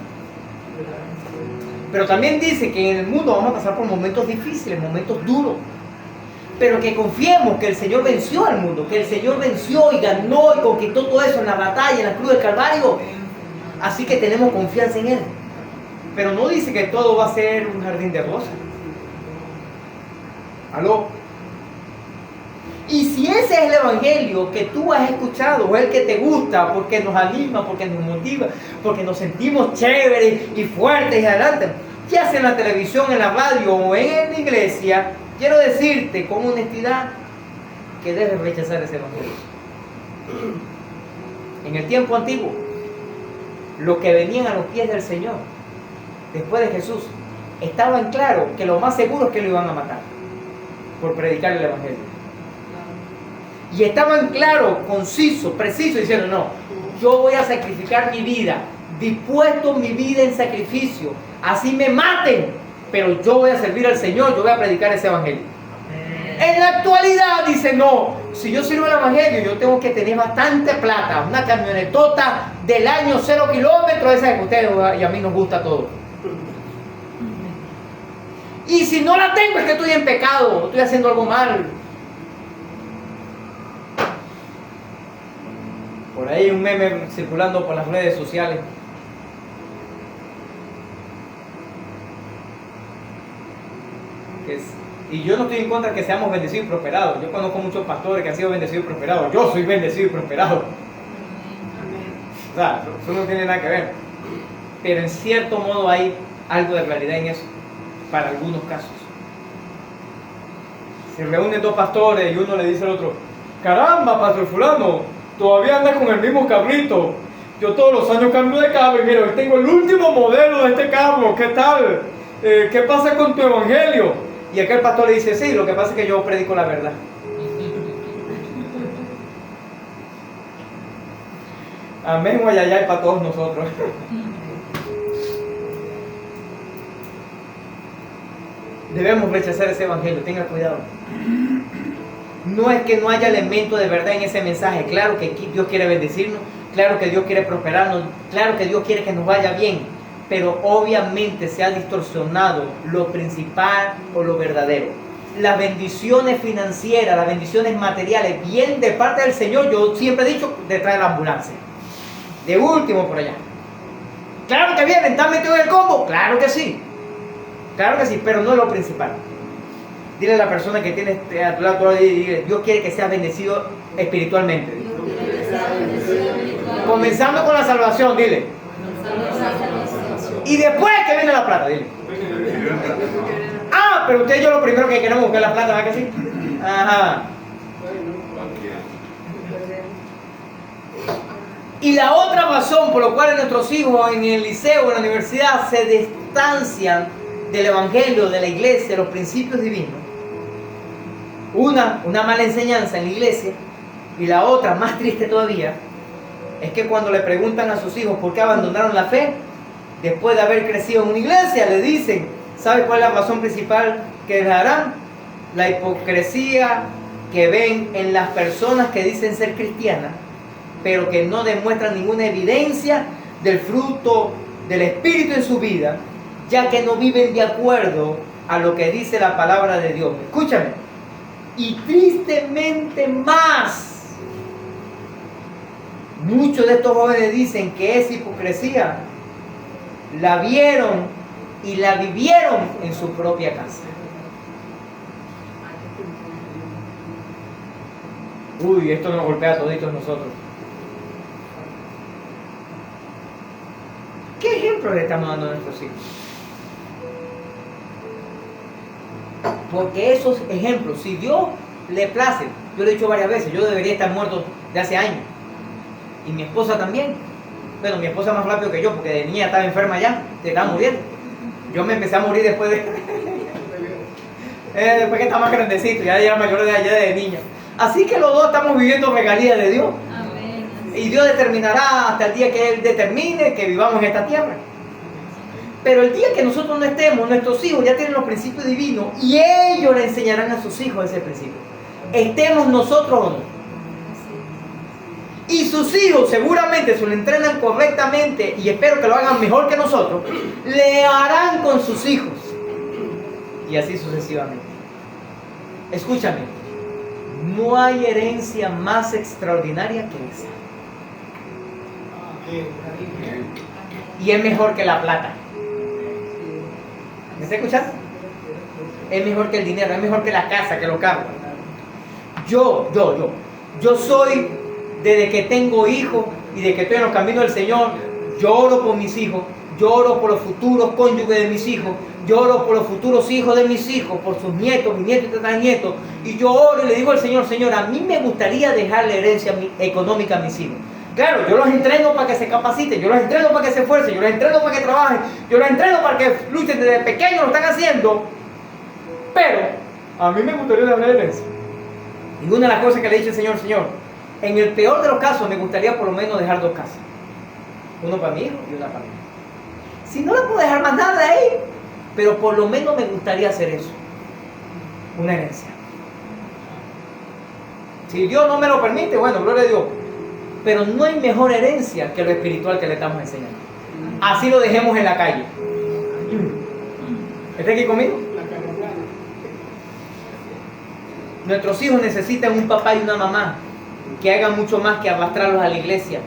Pero también dice que en el mundo vamos a pasar por momentos difíciles, momentos duros. Pero que confiemos que el Señor venció al mundo, que el Señor venció y ganó y conquistó todo eso en la batalla, en la cruz del Calvario. Así que tenemos confianza en Él. Pero no dice que todo va a ser un jardín de rosas. ¿Aló? Y si ese es el evangelio que tú has escuchado, o el que te gusta, porque nos anima, porque nos motiva, porque nos sentimos chéveres y fuertes y adelante, ya sea en la televisión, en la radio o en la iglesia, quiero decirte con honestidad que debes rechazar ese evangelio. En el tiempo antiguo, los que venían a los pies del Señor, después de Jesús, estaban claros que lo más seguro es que lo iban a matar por predicar el evangelio. Y estaban claros, concisos, precisos, diciendo, no, yo voy a sacrificar mi vida, dispuesto mi vida en sacrificio, así me maten, pero yo voy a servir al Señor, yo voy a predicar ese evangelio. En la actualidad dice, no, si yo sirvo el evangelio, yo tengo que tener bastante plata, una camionetota del año 0 kilómetros, esa que a ustedes y a mí nos gusta todo. Y si no la tengo es que estoy en pecado, estoy haciendo algo mal. Por ahí un meme circulando por las redes sociales. Y yo no estoy en contra de que seamos bendecidos y prosperados. Yo conozco muchos pastores que han sido bendecidos y prosperados. Yo soy bendecido y prosperado. O sea, eso no tiene nada que ver. Pero en cierto modo hay algo de realidad en eso, para algunos casos. Se reúnen dos pastores y uno le dice al otro, caramba, pastor fulano, todavía andas con el mismo cabrito. Yo todos los años cambio de carro y mira, hoy tengo el último modelo de este carro. ¿Qué tal? ¿Qué pasa con tu evangelio? Y aquel pastor le dice, sí, lo que pasa es que yo predico la verdad. Amén, guayayay para todos nosotros. Debemos rechazar ese evangelio, tenga cuidado. No es que no haya elemento de verdad en ese mensaje. Claro que Dios quiere bendecirnos, claro que Dios quiere prosperarnos, claro que Dios quiere que nos vaya bien, pero obviamente se ha distorsionado lo principal o lo verdadero. Las bendiciones financieras, las bendiciones materiales, bien de parte del Señor, yo siempre he dicho, detrás de la ambulancia. De último por allá. Claro que vienen, ¿están metidos en el combo? Claro que sí, pero no es lo principal. Dile a la persona que tiene a tu lado y dile, Dios quiere que seas bendecido espiritualmente. Comenzando con la salvación, dile. Y después que viene la plata, dile. Ah, pero usted y yo lo primero que queremos buscar la plata, ¿verdad que sí? Ajá. Y la otra razón por la cual nuestros hijos en el liceo o en la universidad se distancian del evangelio, de la iglesia, de los principios divinos. Una mala enseñanza en la iglesia, y la otra, más triste todavía, es que cuando le preguntan a sus hijos por qué abandonaron la fe, después de haber crecido en una iglesia, le dicen, ¿Sabe cuál es la razón principal que dejarán? La hipocresía que ven en las personas que dicen ser cristianas, pero que no demuestran ninguna evidencia del fruto del Espíritu en su vida, ya que no viven de acuerdo a lo que dice la palabra de Dios. Escúchame. Y tristemente más, muchos de estos jóvenes dicen que esa hipocresía la vieron y la vivieron en su propia casa. Uy, esto nos golpea a toditos nosotros. ¿Qué ejemplo le estamos dando a nuestros hijos? Porque esos ejemplos, si Dios le place, yo lo he dicho varias veces, yo debería estar muerto de hace años. Y mi esposa también. Bueno, mi esposa más rápido que yo, porque de niña estaba enferma ya, se estaba muriendo. Yo me empecé a morir después después que estaba más grandecito, ya era mayor de allá de niña. Así que los dos estamos viviendo regalías de Dios. Amén. Y Dios determinará hasta el día que Él determine que vivamos en esta tierra. Pero el día que nosotros no estemos, nuestros hijos ya tienen los principios divinos y ellos le enseñarán a sus hijos ese principio. Estemos nosotros o no. Y sus hijos seguramente, si lo entrenan correctamente, y espero que lo hagan mejor que nosotros, le harán con sus hijos. Y así sucesivamente. Escúchame, no hay herencia más extraordinaria que esa. Y es mejor que la plata. ¿Me está escuchando? Es mejor que el dinero, es mejor que la casa, que los carros. Yo soy, desde que tengo hijos y de que estoy en los caminos del Señor, yo oro por mis hijos, yo oro por los futuros cónyuges de mis hijos, yo oro por los futuros hijos de mis hijos, por sus nietos, mis nietos y tataranietos, y yo oro y le digo al Señor, Señor, a mí me gustaría dejarle herencia económica a mis hijos. Claro, yo los entreno para que se capaciten, yo los entreno para que se esfuercen, yo los entreno para que trabajen, yo los entreno para que luchen desde pequeños, lo están haciendo, pero a mí me gustaría dejarle herencia. Y una de las cosas que le he dicho al Señor, Señor, en el peor de los casos me gustaría por lo menos dejar 2 casas. Uno para mi hijo y una para mí. Si no le puedo dejar más nada ahí, pero por lo menos me gustaría hacer eso. Una herencia. Si Dios no me lo permite, bueno, gloria a Dios. Pero no hay mejor herencia que lo espiritual que le estamos enseñando. Así lo dejemos en la calle. ¿Está aquí conmigo? Nuestros hijos necesitan un papá y una mamá que hagan mucho más que arrastrarlos a la iglesia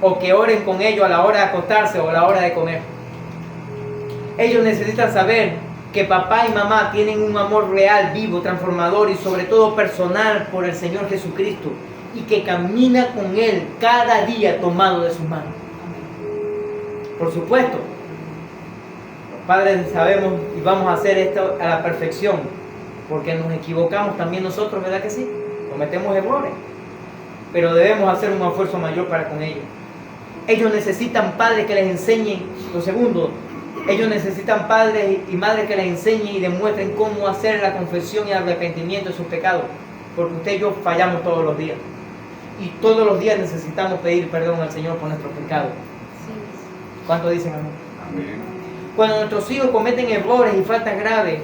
o que oren con ellos a la hora de acostarse o a la hora de comer. Ellos necesitan saber que papá y mamá tienen un amor real, vivo, transformador y sobre todo personal por el Señor Jesucristo y que camina con Él cada día tomado de sus manos. Por supuesto, los padres sabemos y vamos a hacer esto a la perfección porque nos equivocamos también nosotros, ¿verdad que sí? Cometemos errores, pero debemos hacer un esfuerzo mayor para con ellos. Ellos necesitan padres que les enseñen. Lo segundo, ellos necesitan padres y madres que les enseñen y demuestren cómo hacer la confesión y arrepentimiento de sus pecados, porque usted y yo fallamos todos los días y todos los días necesitamos pedir perdón al Señor por nuestros pecados. ¿Cuánto dicen amén? Amén. Cuando nuestros hijos cometen errores y faltas graves,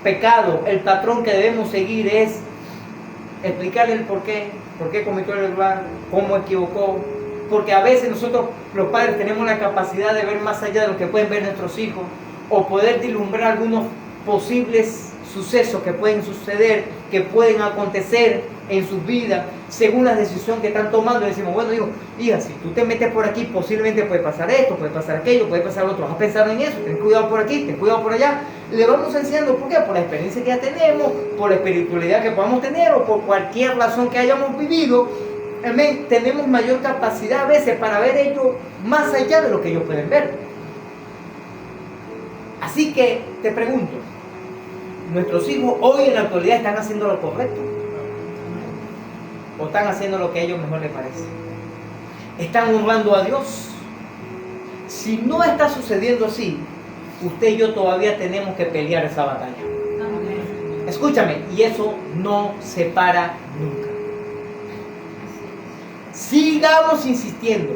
pecados, el patrón que debemos seguir es explicarle el por qué cometió el error, cómo equivocó, porque a veces nosotros los padres tenemos la capacidad de ver más allá de lo que pueden ver nuestros hijos o poder vislumbrar algunos posibles sucesos que pueden suceder, que pueden acontecer en sus vidas según la decisión que están tomando. Y decimos, bueno, hijo, hija, si tú te metes por aquí, posiblemente puede pasar esto, puede pasar aquello, puede pasar lo otro. ¿Has pensado en eso? Ten cuidado por aquí, ten cuidado por allá. Le vamos enseñando, ¿por qué? Por la experiencia que ya tenemos, por la espiritualidad que podamos tener o por cualquier razón que hayamos vivido. Amén. Tenemos mayor capacidad a veces para ver ellos más allá de lo que ellos pueden ver. Así que te pregunto, ¿nuestros hijos hoy en la actualidad están haciendo lo correcto? ¿O están haciendo lo que a ellos mejor les parece? ¿Están honrando a Dios? Si no está sucediendo así, usted y yo todavía tenemos que pelear esa batalla. Amén. Escúchame, y eso no se para nunca. Sigamos insistiendo,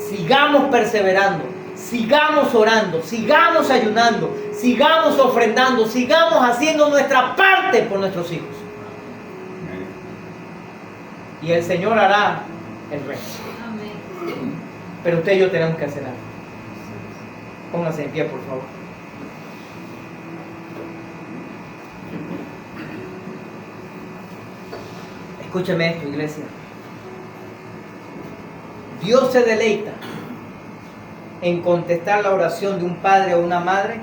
sigamos perseverando, sigamos orando, sigamos ayunando, sigamos ofrendando, sigamos haciendo nuestra parte por nuestros hijos. Y el Señor hará el resto. Amén. Pero usted y yo tenemos que hacer algo. Póngase en pie, por favor. Escúcheme esto, iglesia. Dios se deleita en contestar la oración de un padre o una madre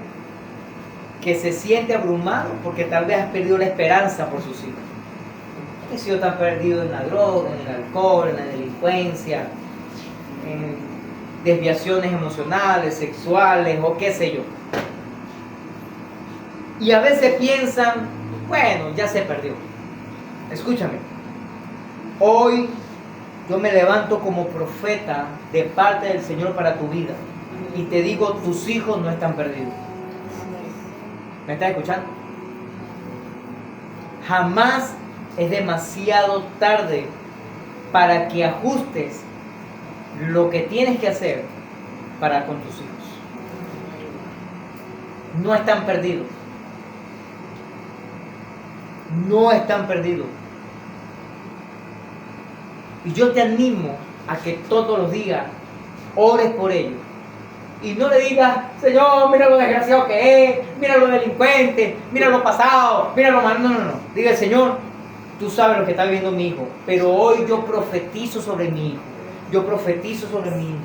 que se siente abrumado porque tal vez ha perdido la esperanza por sus hijos. Que si están perdidos en la droga, en el alcohol, en la delincuencia, en desviaciones emocionales, sexuales o qué sé yo. Y a veces piensan, bueno, ya se perdió. Escúchame, hoy yo me levanto como profeta de parte del Señor para tu vida y te digo, tus hijos no están perdidos. ¿Me estás escuchando? Jamás es demasiado tarde para que ajustes lo que tienes que hacer para con tus hijos. No están perdidos. No están perdidos. Y yo te animo a que todos los días ores por ellos. Y no le digas, Señor, mira lo desgraciado que es, mira lo delincuente, mira lo pasado, mira lo malo. No, no, no. Diga, Señor, tú sabes lo que está viviendo mi hijo, pero hoy yo profetizo sobre mi hijo. Yo profetizo sobre mi hija.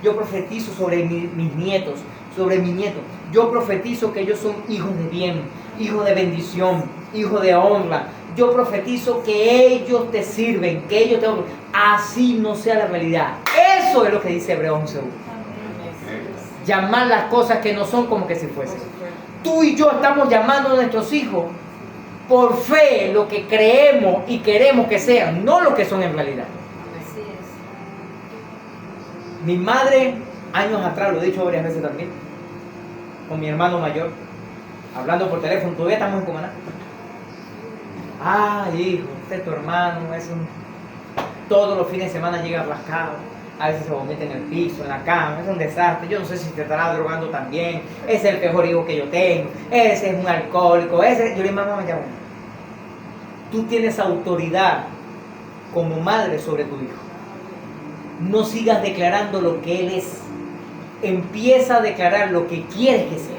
Yo profetizo sobre mis nietos, sobre mi nieto. Yo profetizo que ellos son hijos de bien, hijos de bendición, hijos de honra. Yo profetizo que ellos te sirven, que ellos te honran. Así no sea la realidad. Eso es lo que dice Hebreos 11:1. Llamar las cosas que no son como que si fuesen. Tú y yo estamos llamando a nuestros hijos por fe lo que creemos y queremos que sean, no lo que son en realidad. Así es. Mi madre, años atrás, lo he dicho varias veces también, con mi hermano mayor, hablando por teléfono, todavía estamos en Cumaná. Ay, hijo, este es tu hermano, es un... todos los fines de semana llega rascado, a veces se vomita en el piso, en la cama, es un desastre. Yo no sé si te estará drogando también, ese es el peor hijo que yo tengo, ese es un alcohólico, ese... Yo le digo, mamá, ya, tú tienes autoridad como madre sobre tu hijo. No sigas declarando lo que él es. Empieza a declarar lo que quieres que sea.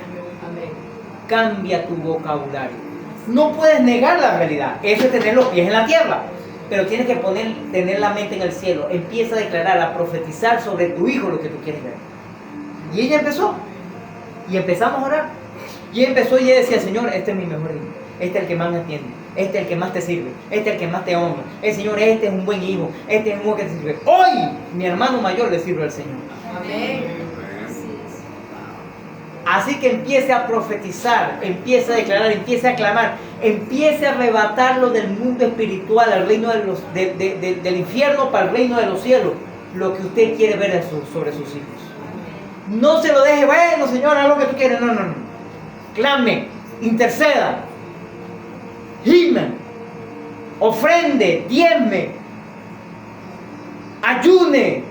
Cambia tu vocabulario. No puedes negar la realidad. Eso es tener los pies en la tierra. Pero tienes que tener la mente en el cielo. Empieza a declarar, a profetizar sobre tu hijo lo que tú quieres ver. Y ella empezó. Y empezamos a orar. Y ella empezó y ella decía, Señor, este es mi mejor hijo. Este es el que más me atiende. Este es el que más te sirve. Este es el que más te honra. Señor, este es un buen hijo. Este es un hijo que te sirve. Hoy, mi hermano mayor le sirve al Señor. Amén. Así es. Así que empiece a profetizar, empiece a declarar, empiece a clamar, empiece a arrebatarlo del mundo espiritual al reino del infierno para el reino de los cielos. Lo que usted quiere ver sobre sus hijos. No se lo deje, bueno, Señor, haz lo que tú quieres. No, no, no. Clame, interceda, gime, ofrende, diezme, ayune,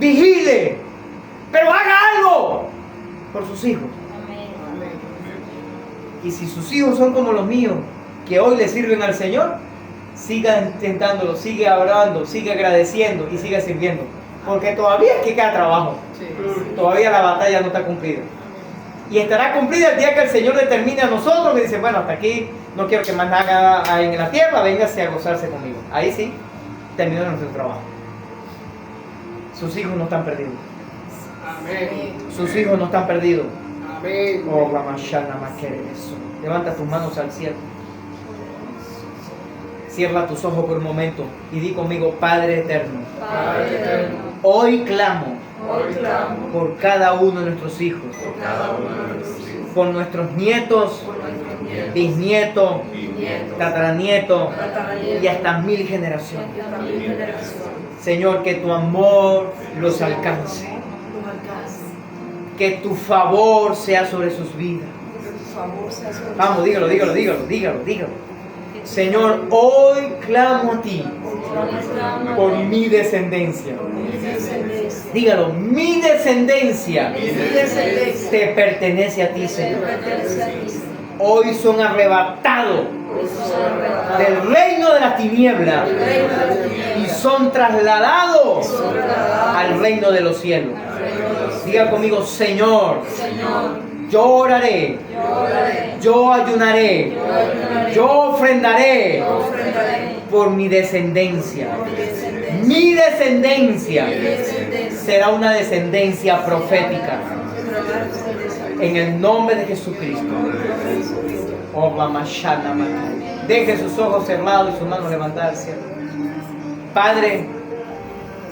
vigile, pero haga algo por sus hijos. Amén. Y si sus hijos son como los míos, que hoy le sirven al Señor, siga intentándolo, sigue orando, sigue agradeciendo y siga sirviendo. Porque todavía es que queda trabajo. Todavía la batalla no está cumplida. Y estará cumplida el día que el Señor determine a nosotros, que dice, bueno, hasta aquí no quiero que más nada haga en la tierra, véngase a gozarse conmigo. Ahí sí, terminó nuestro trabajo. Sus hijos no están perdidos. Amén. Sus hijos no están perdidos. Amén. Oh, Ramashana Makereso. Levanta tus manos al cielo. Cierra tus ojos por un momento y di conmigo, Padre eterno. Padre eterno. Hoy clamo Hoy clamo por cada uno de nuestros hijos, por cada uno de nuestros hijos, por nuestros nietos, por nuestros nietos, bisnietos, bisnietos, tataranietos y hasta 1000 generaciones. Señor, que tu amor los alcance, que tu favor sea sobre sus vidas. Vamos, dígalo, dígalo, dígalo, dígalo, dígalo. Señor, hoy clamo a ti por mi descendencia. Dígalo, mi descendencia Mi descendencia te pertenece a ti, te Señor. pertenece a ti. Hoy son arrebatados Hoy son arrebatados del reino de las tinieblas del reino de las y tinieblas. son trasladados Son trasladados al reino de los cielos. al reino de los cielos. Diga conmigo, Señor, Señor, yo oraré, yo oraré, yo ayunaré, yo ayunaré, yo ofrendaré yo ofrendaré por mi descendencia. por mi descendencia. Mi descendencia Mi descendencia será una descendencia profética. En el nombre de Jesucristo. Oba Mashana Maka. Deje sus ojos cerrados y sus manos levantadas. Padre,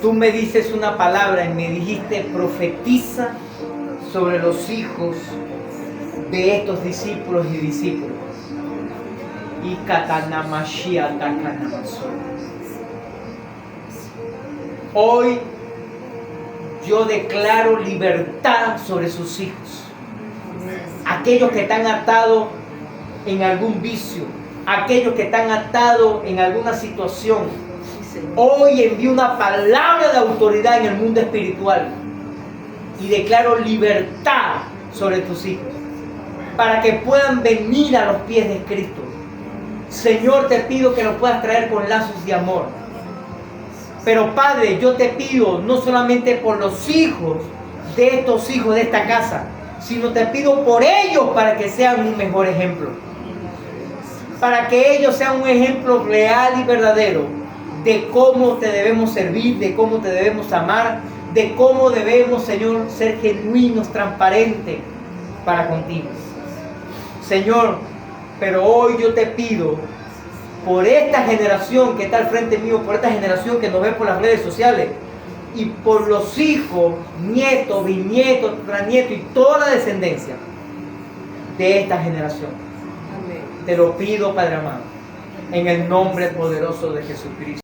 tú me dices una palabra y me dijiste, profetiza sobre los hijos de estos discípulos y discípulas. Y Katanamashia Takanamaso. Hoy yo declaro libertad sobre sus hijos. Aquellos que están atados en algún vicio, aquellos que están atados en alguna situación. Hoy envío una palabra de autoridad en el mundo espiritual y declaro libertad sobre tus hijos para que puedan venir a los pies de Cristo. Señor, te pido que los puedas traer con lazos de amor. Pero Padre, yo te pido no solamente por los hijos de estos hijos de esta casa, sino te pido por ellos para que sean un mejor ejemplo. Para que ellos sean un ejemplo real y verdadero de cómo te debemos servir, de cómo te debemos amar, de cómo debemos, Señor, ser genuinos, transparentes para contigo. Señor, pero hoy yo te pido por esta generación que está al frente mío, por esta generación que nos ve por las redes sociales y por los hijos, nietos, bisnietos, nietos y toda la descendencia de esta generación. Amén. Te lo pido, Padre amado, en el nombre poderoso de Jesucristo.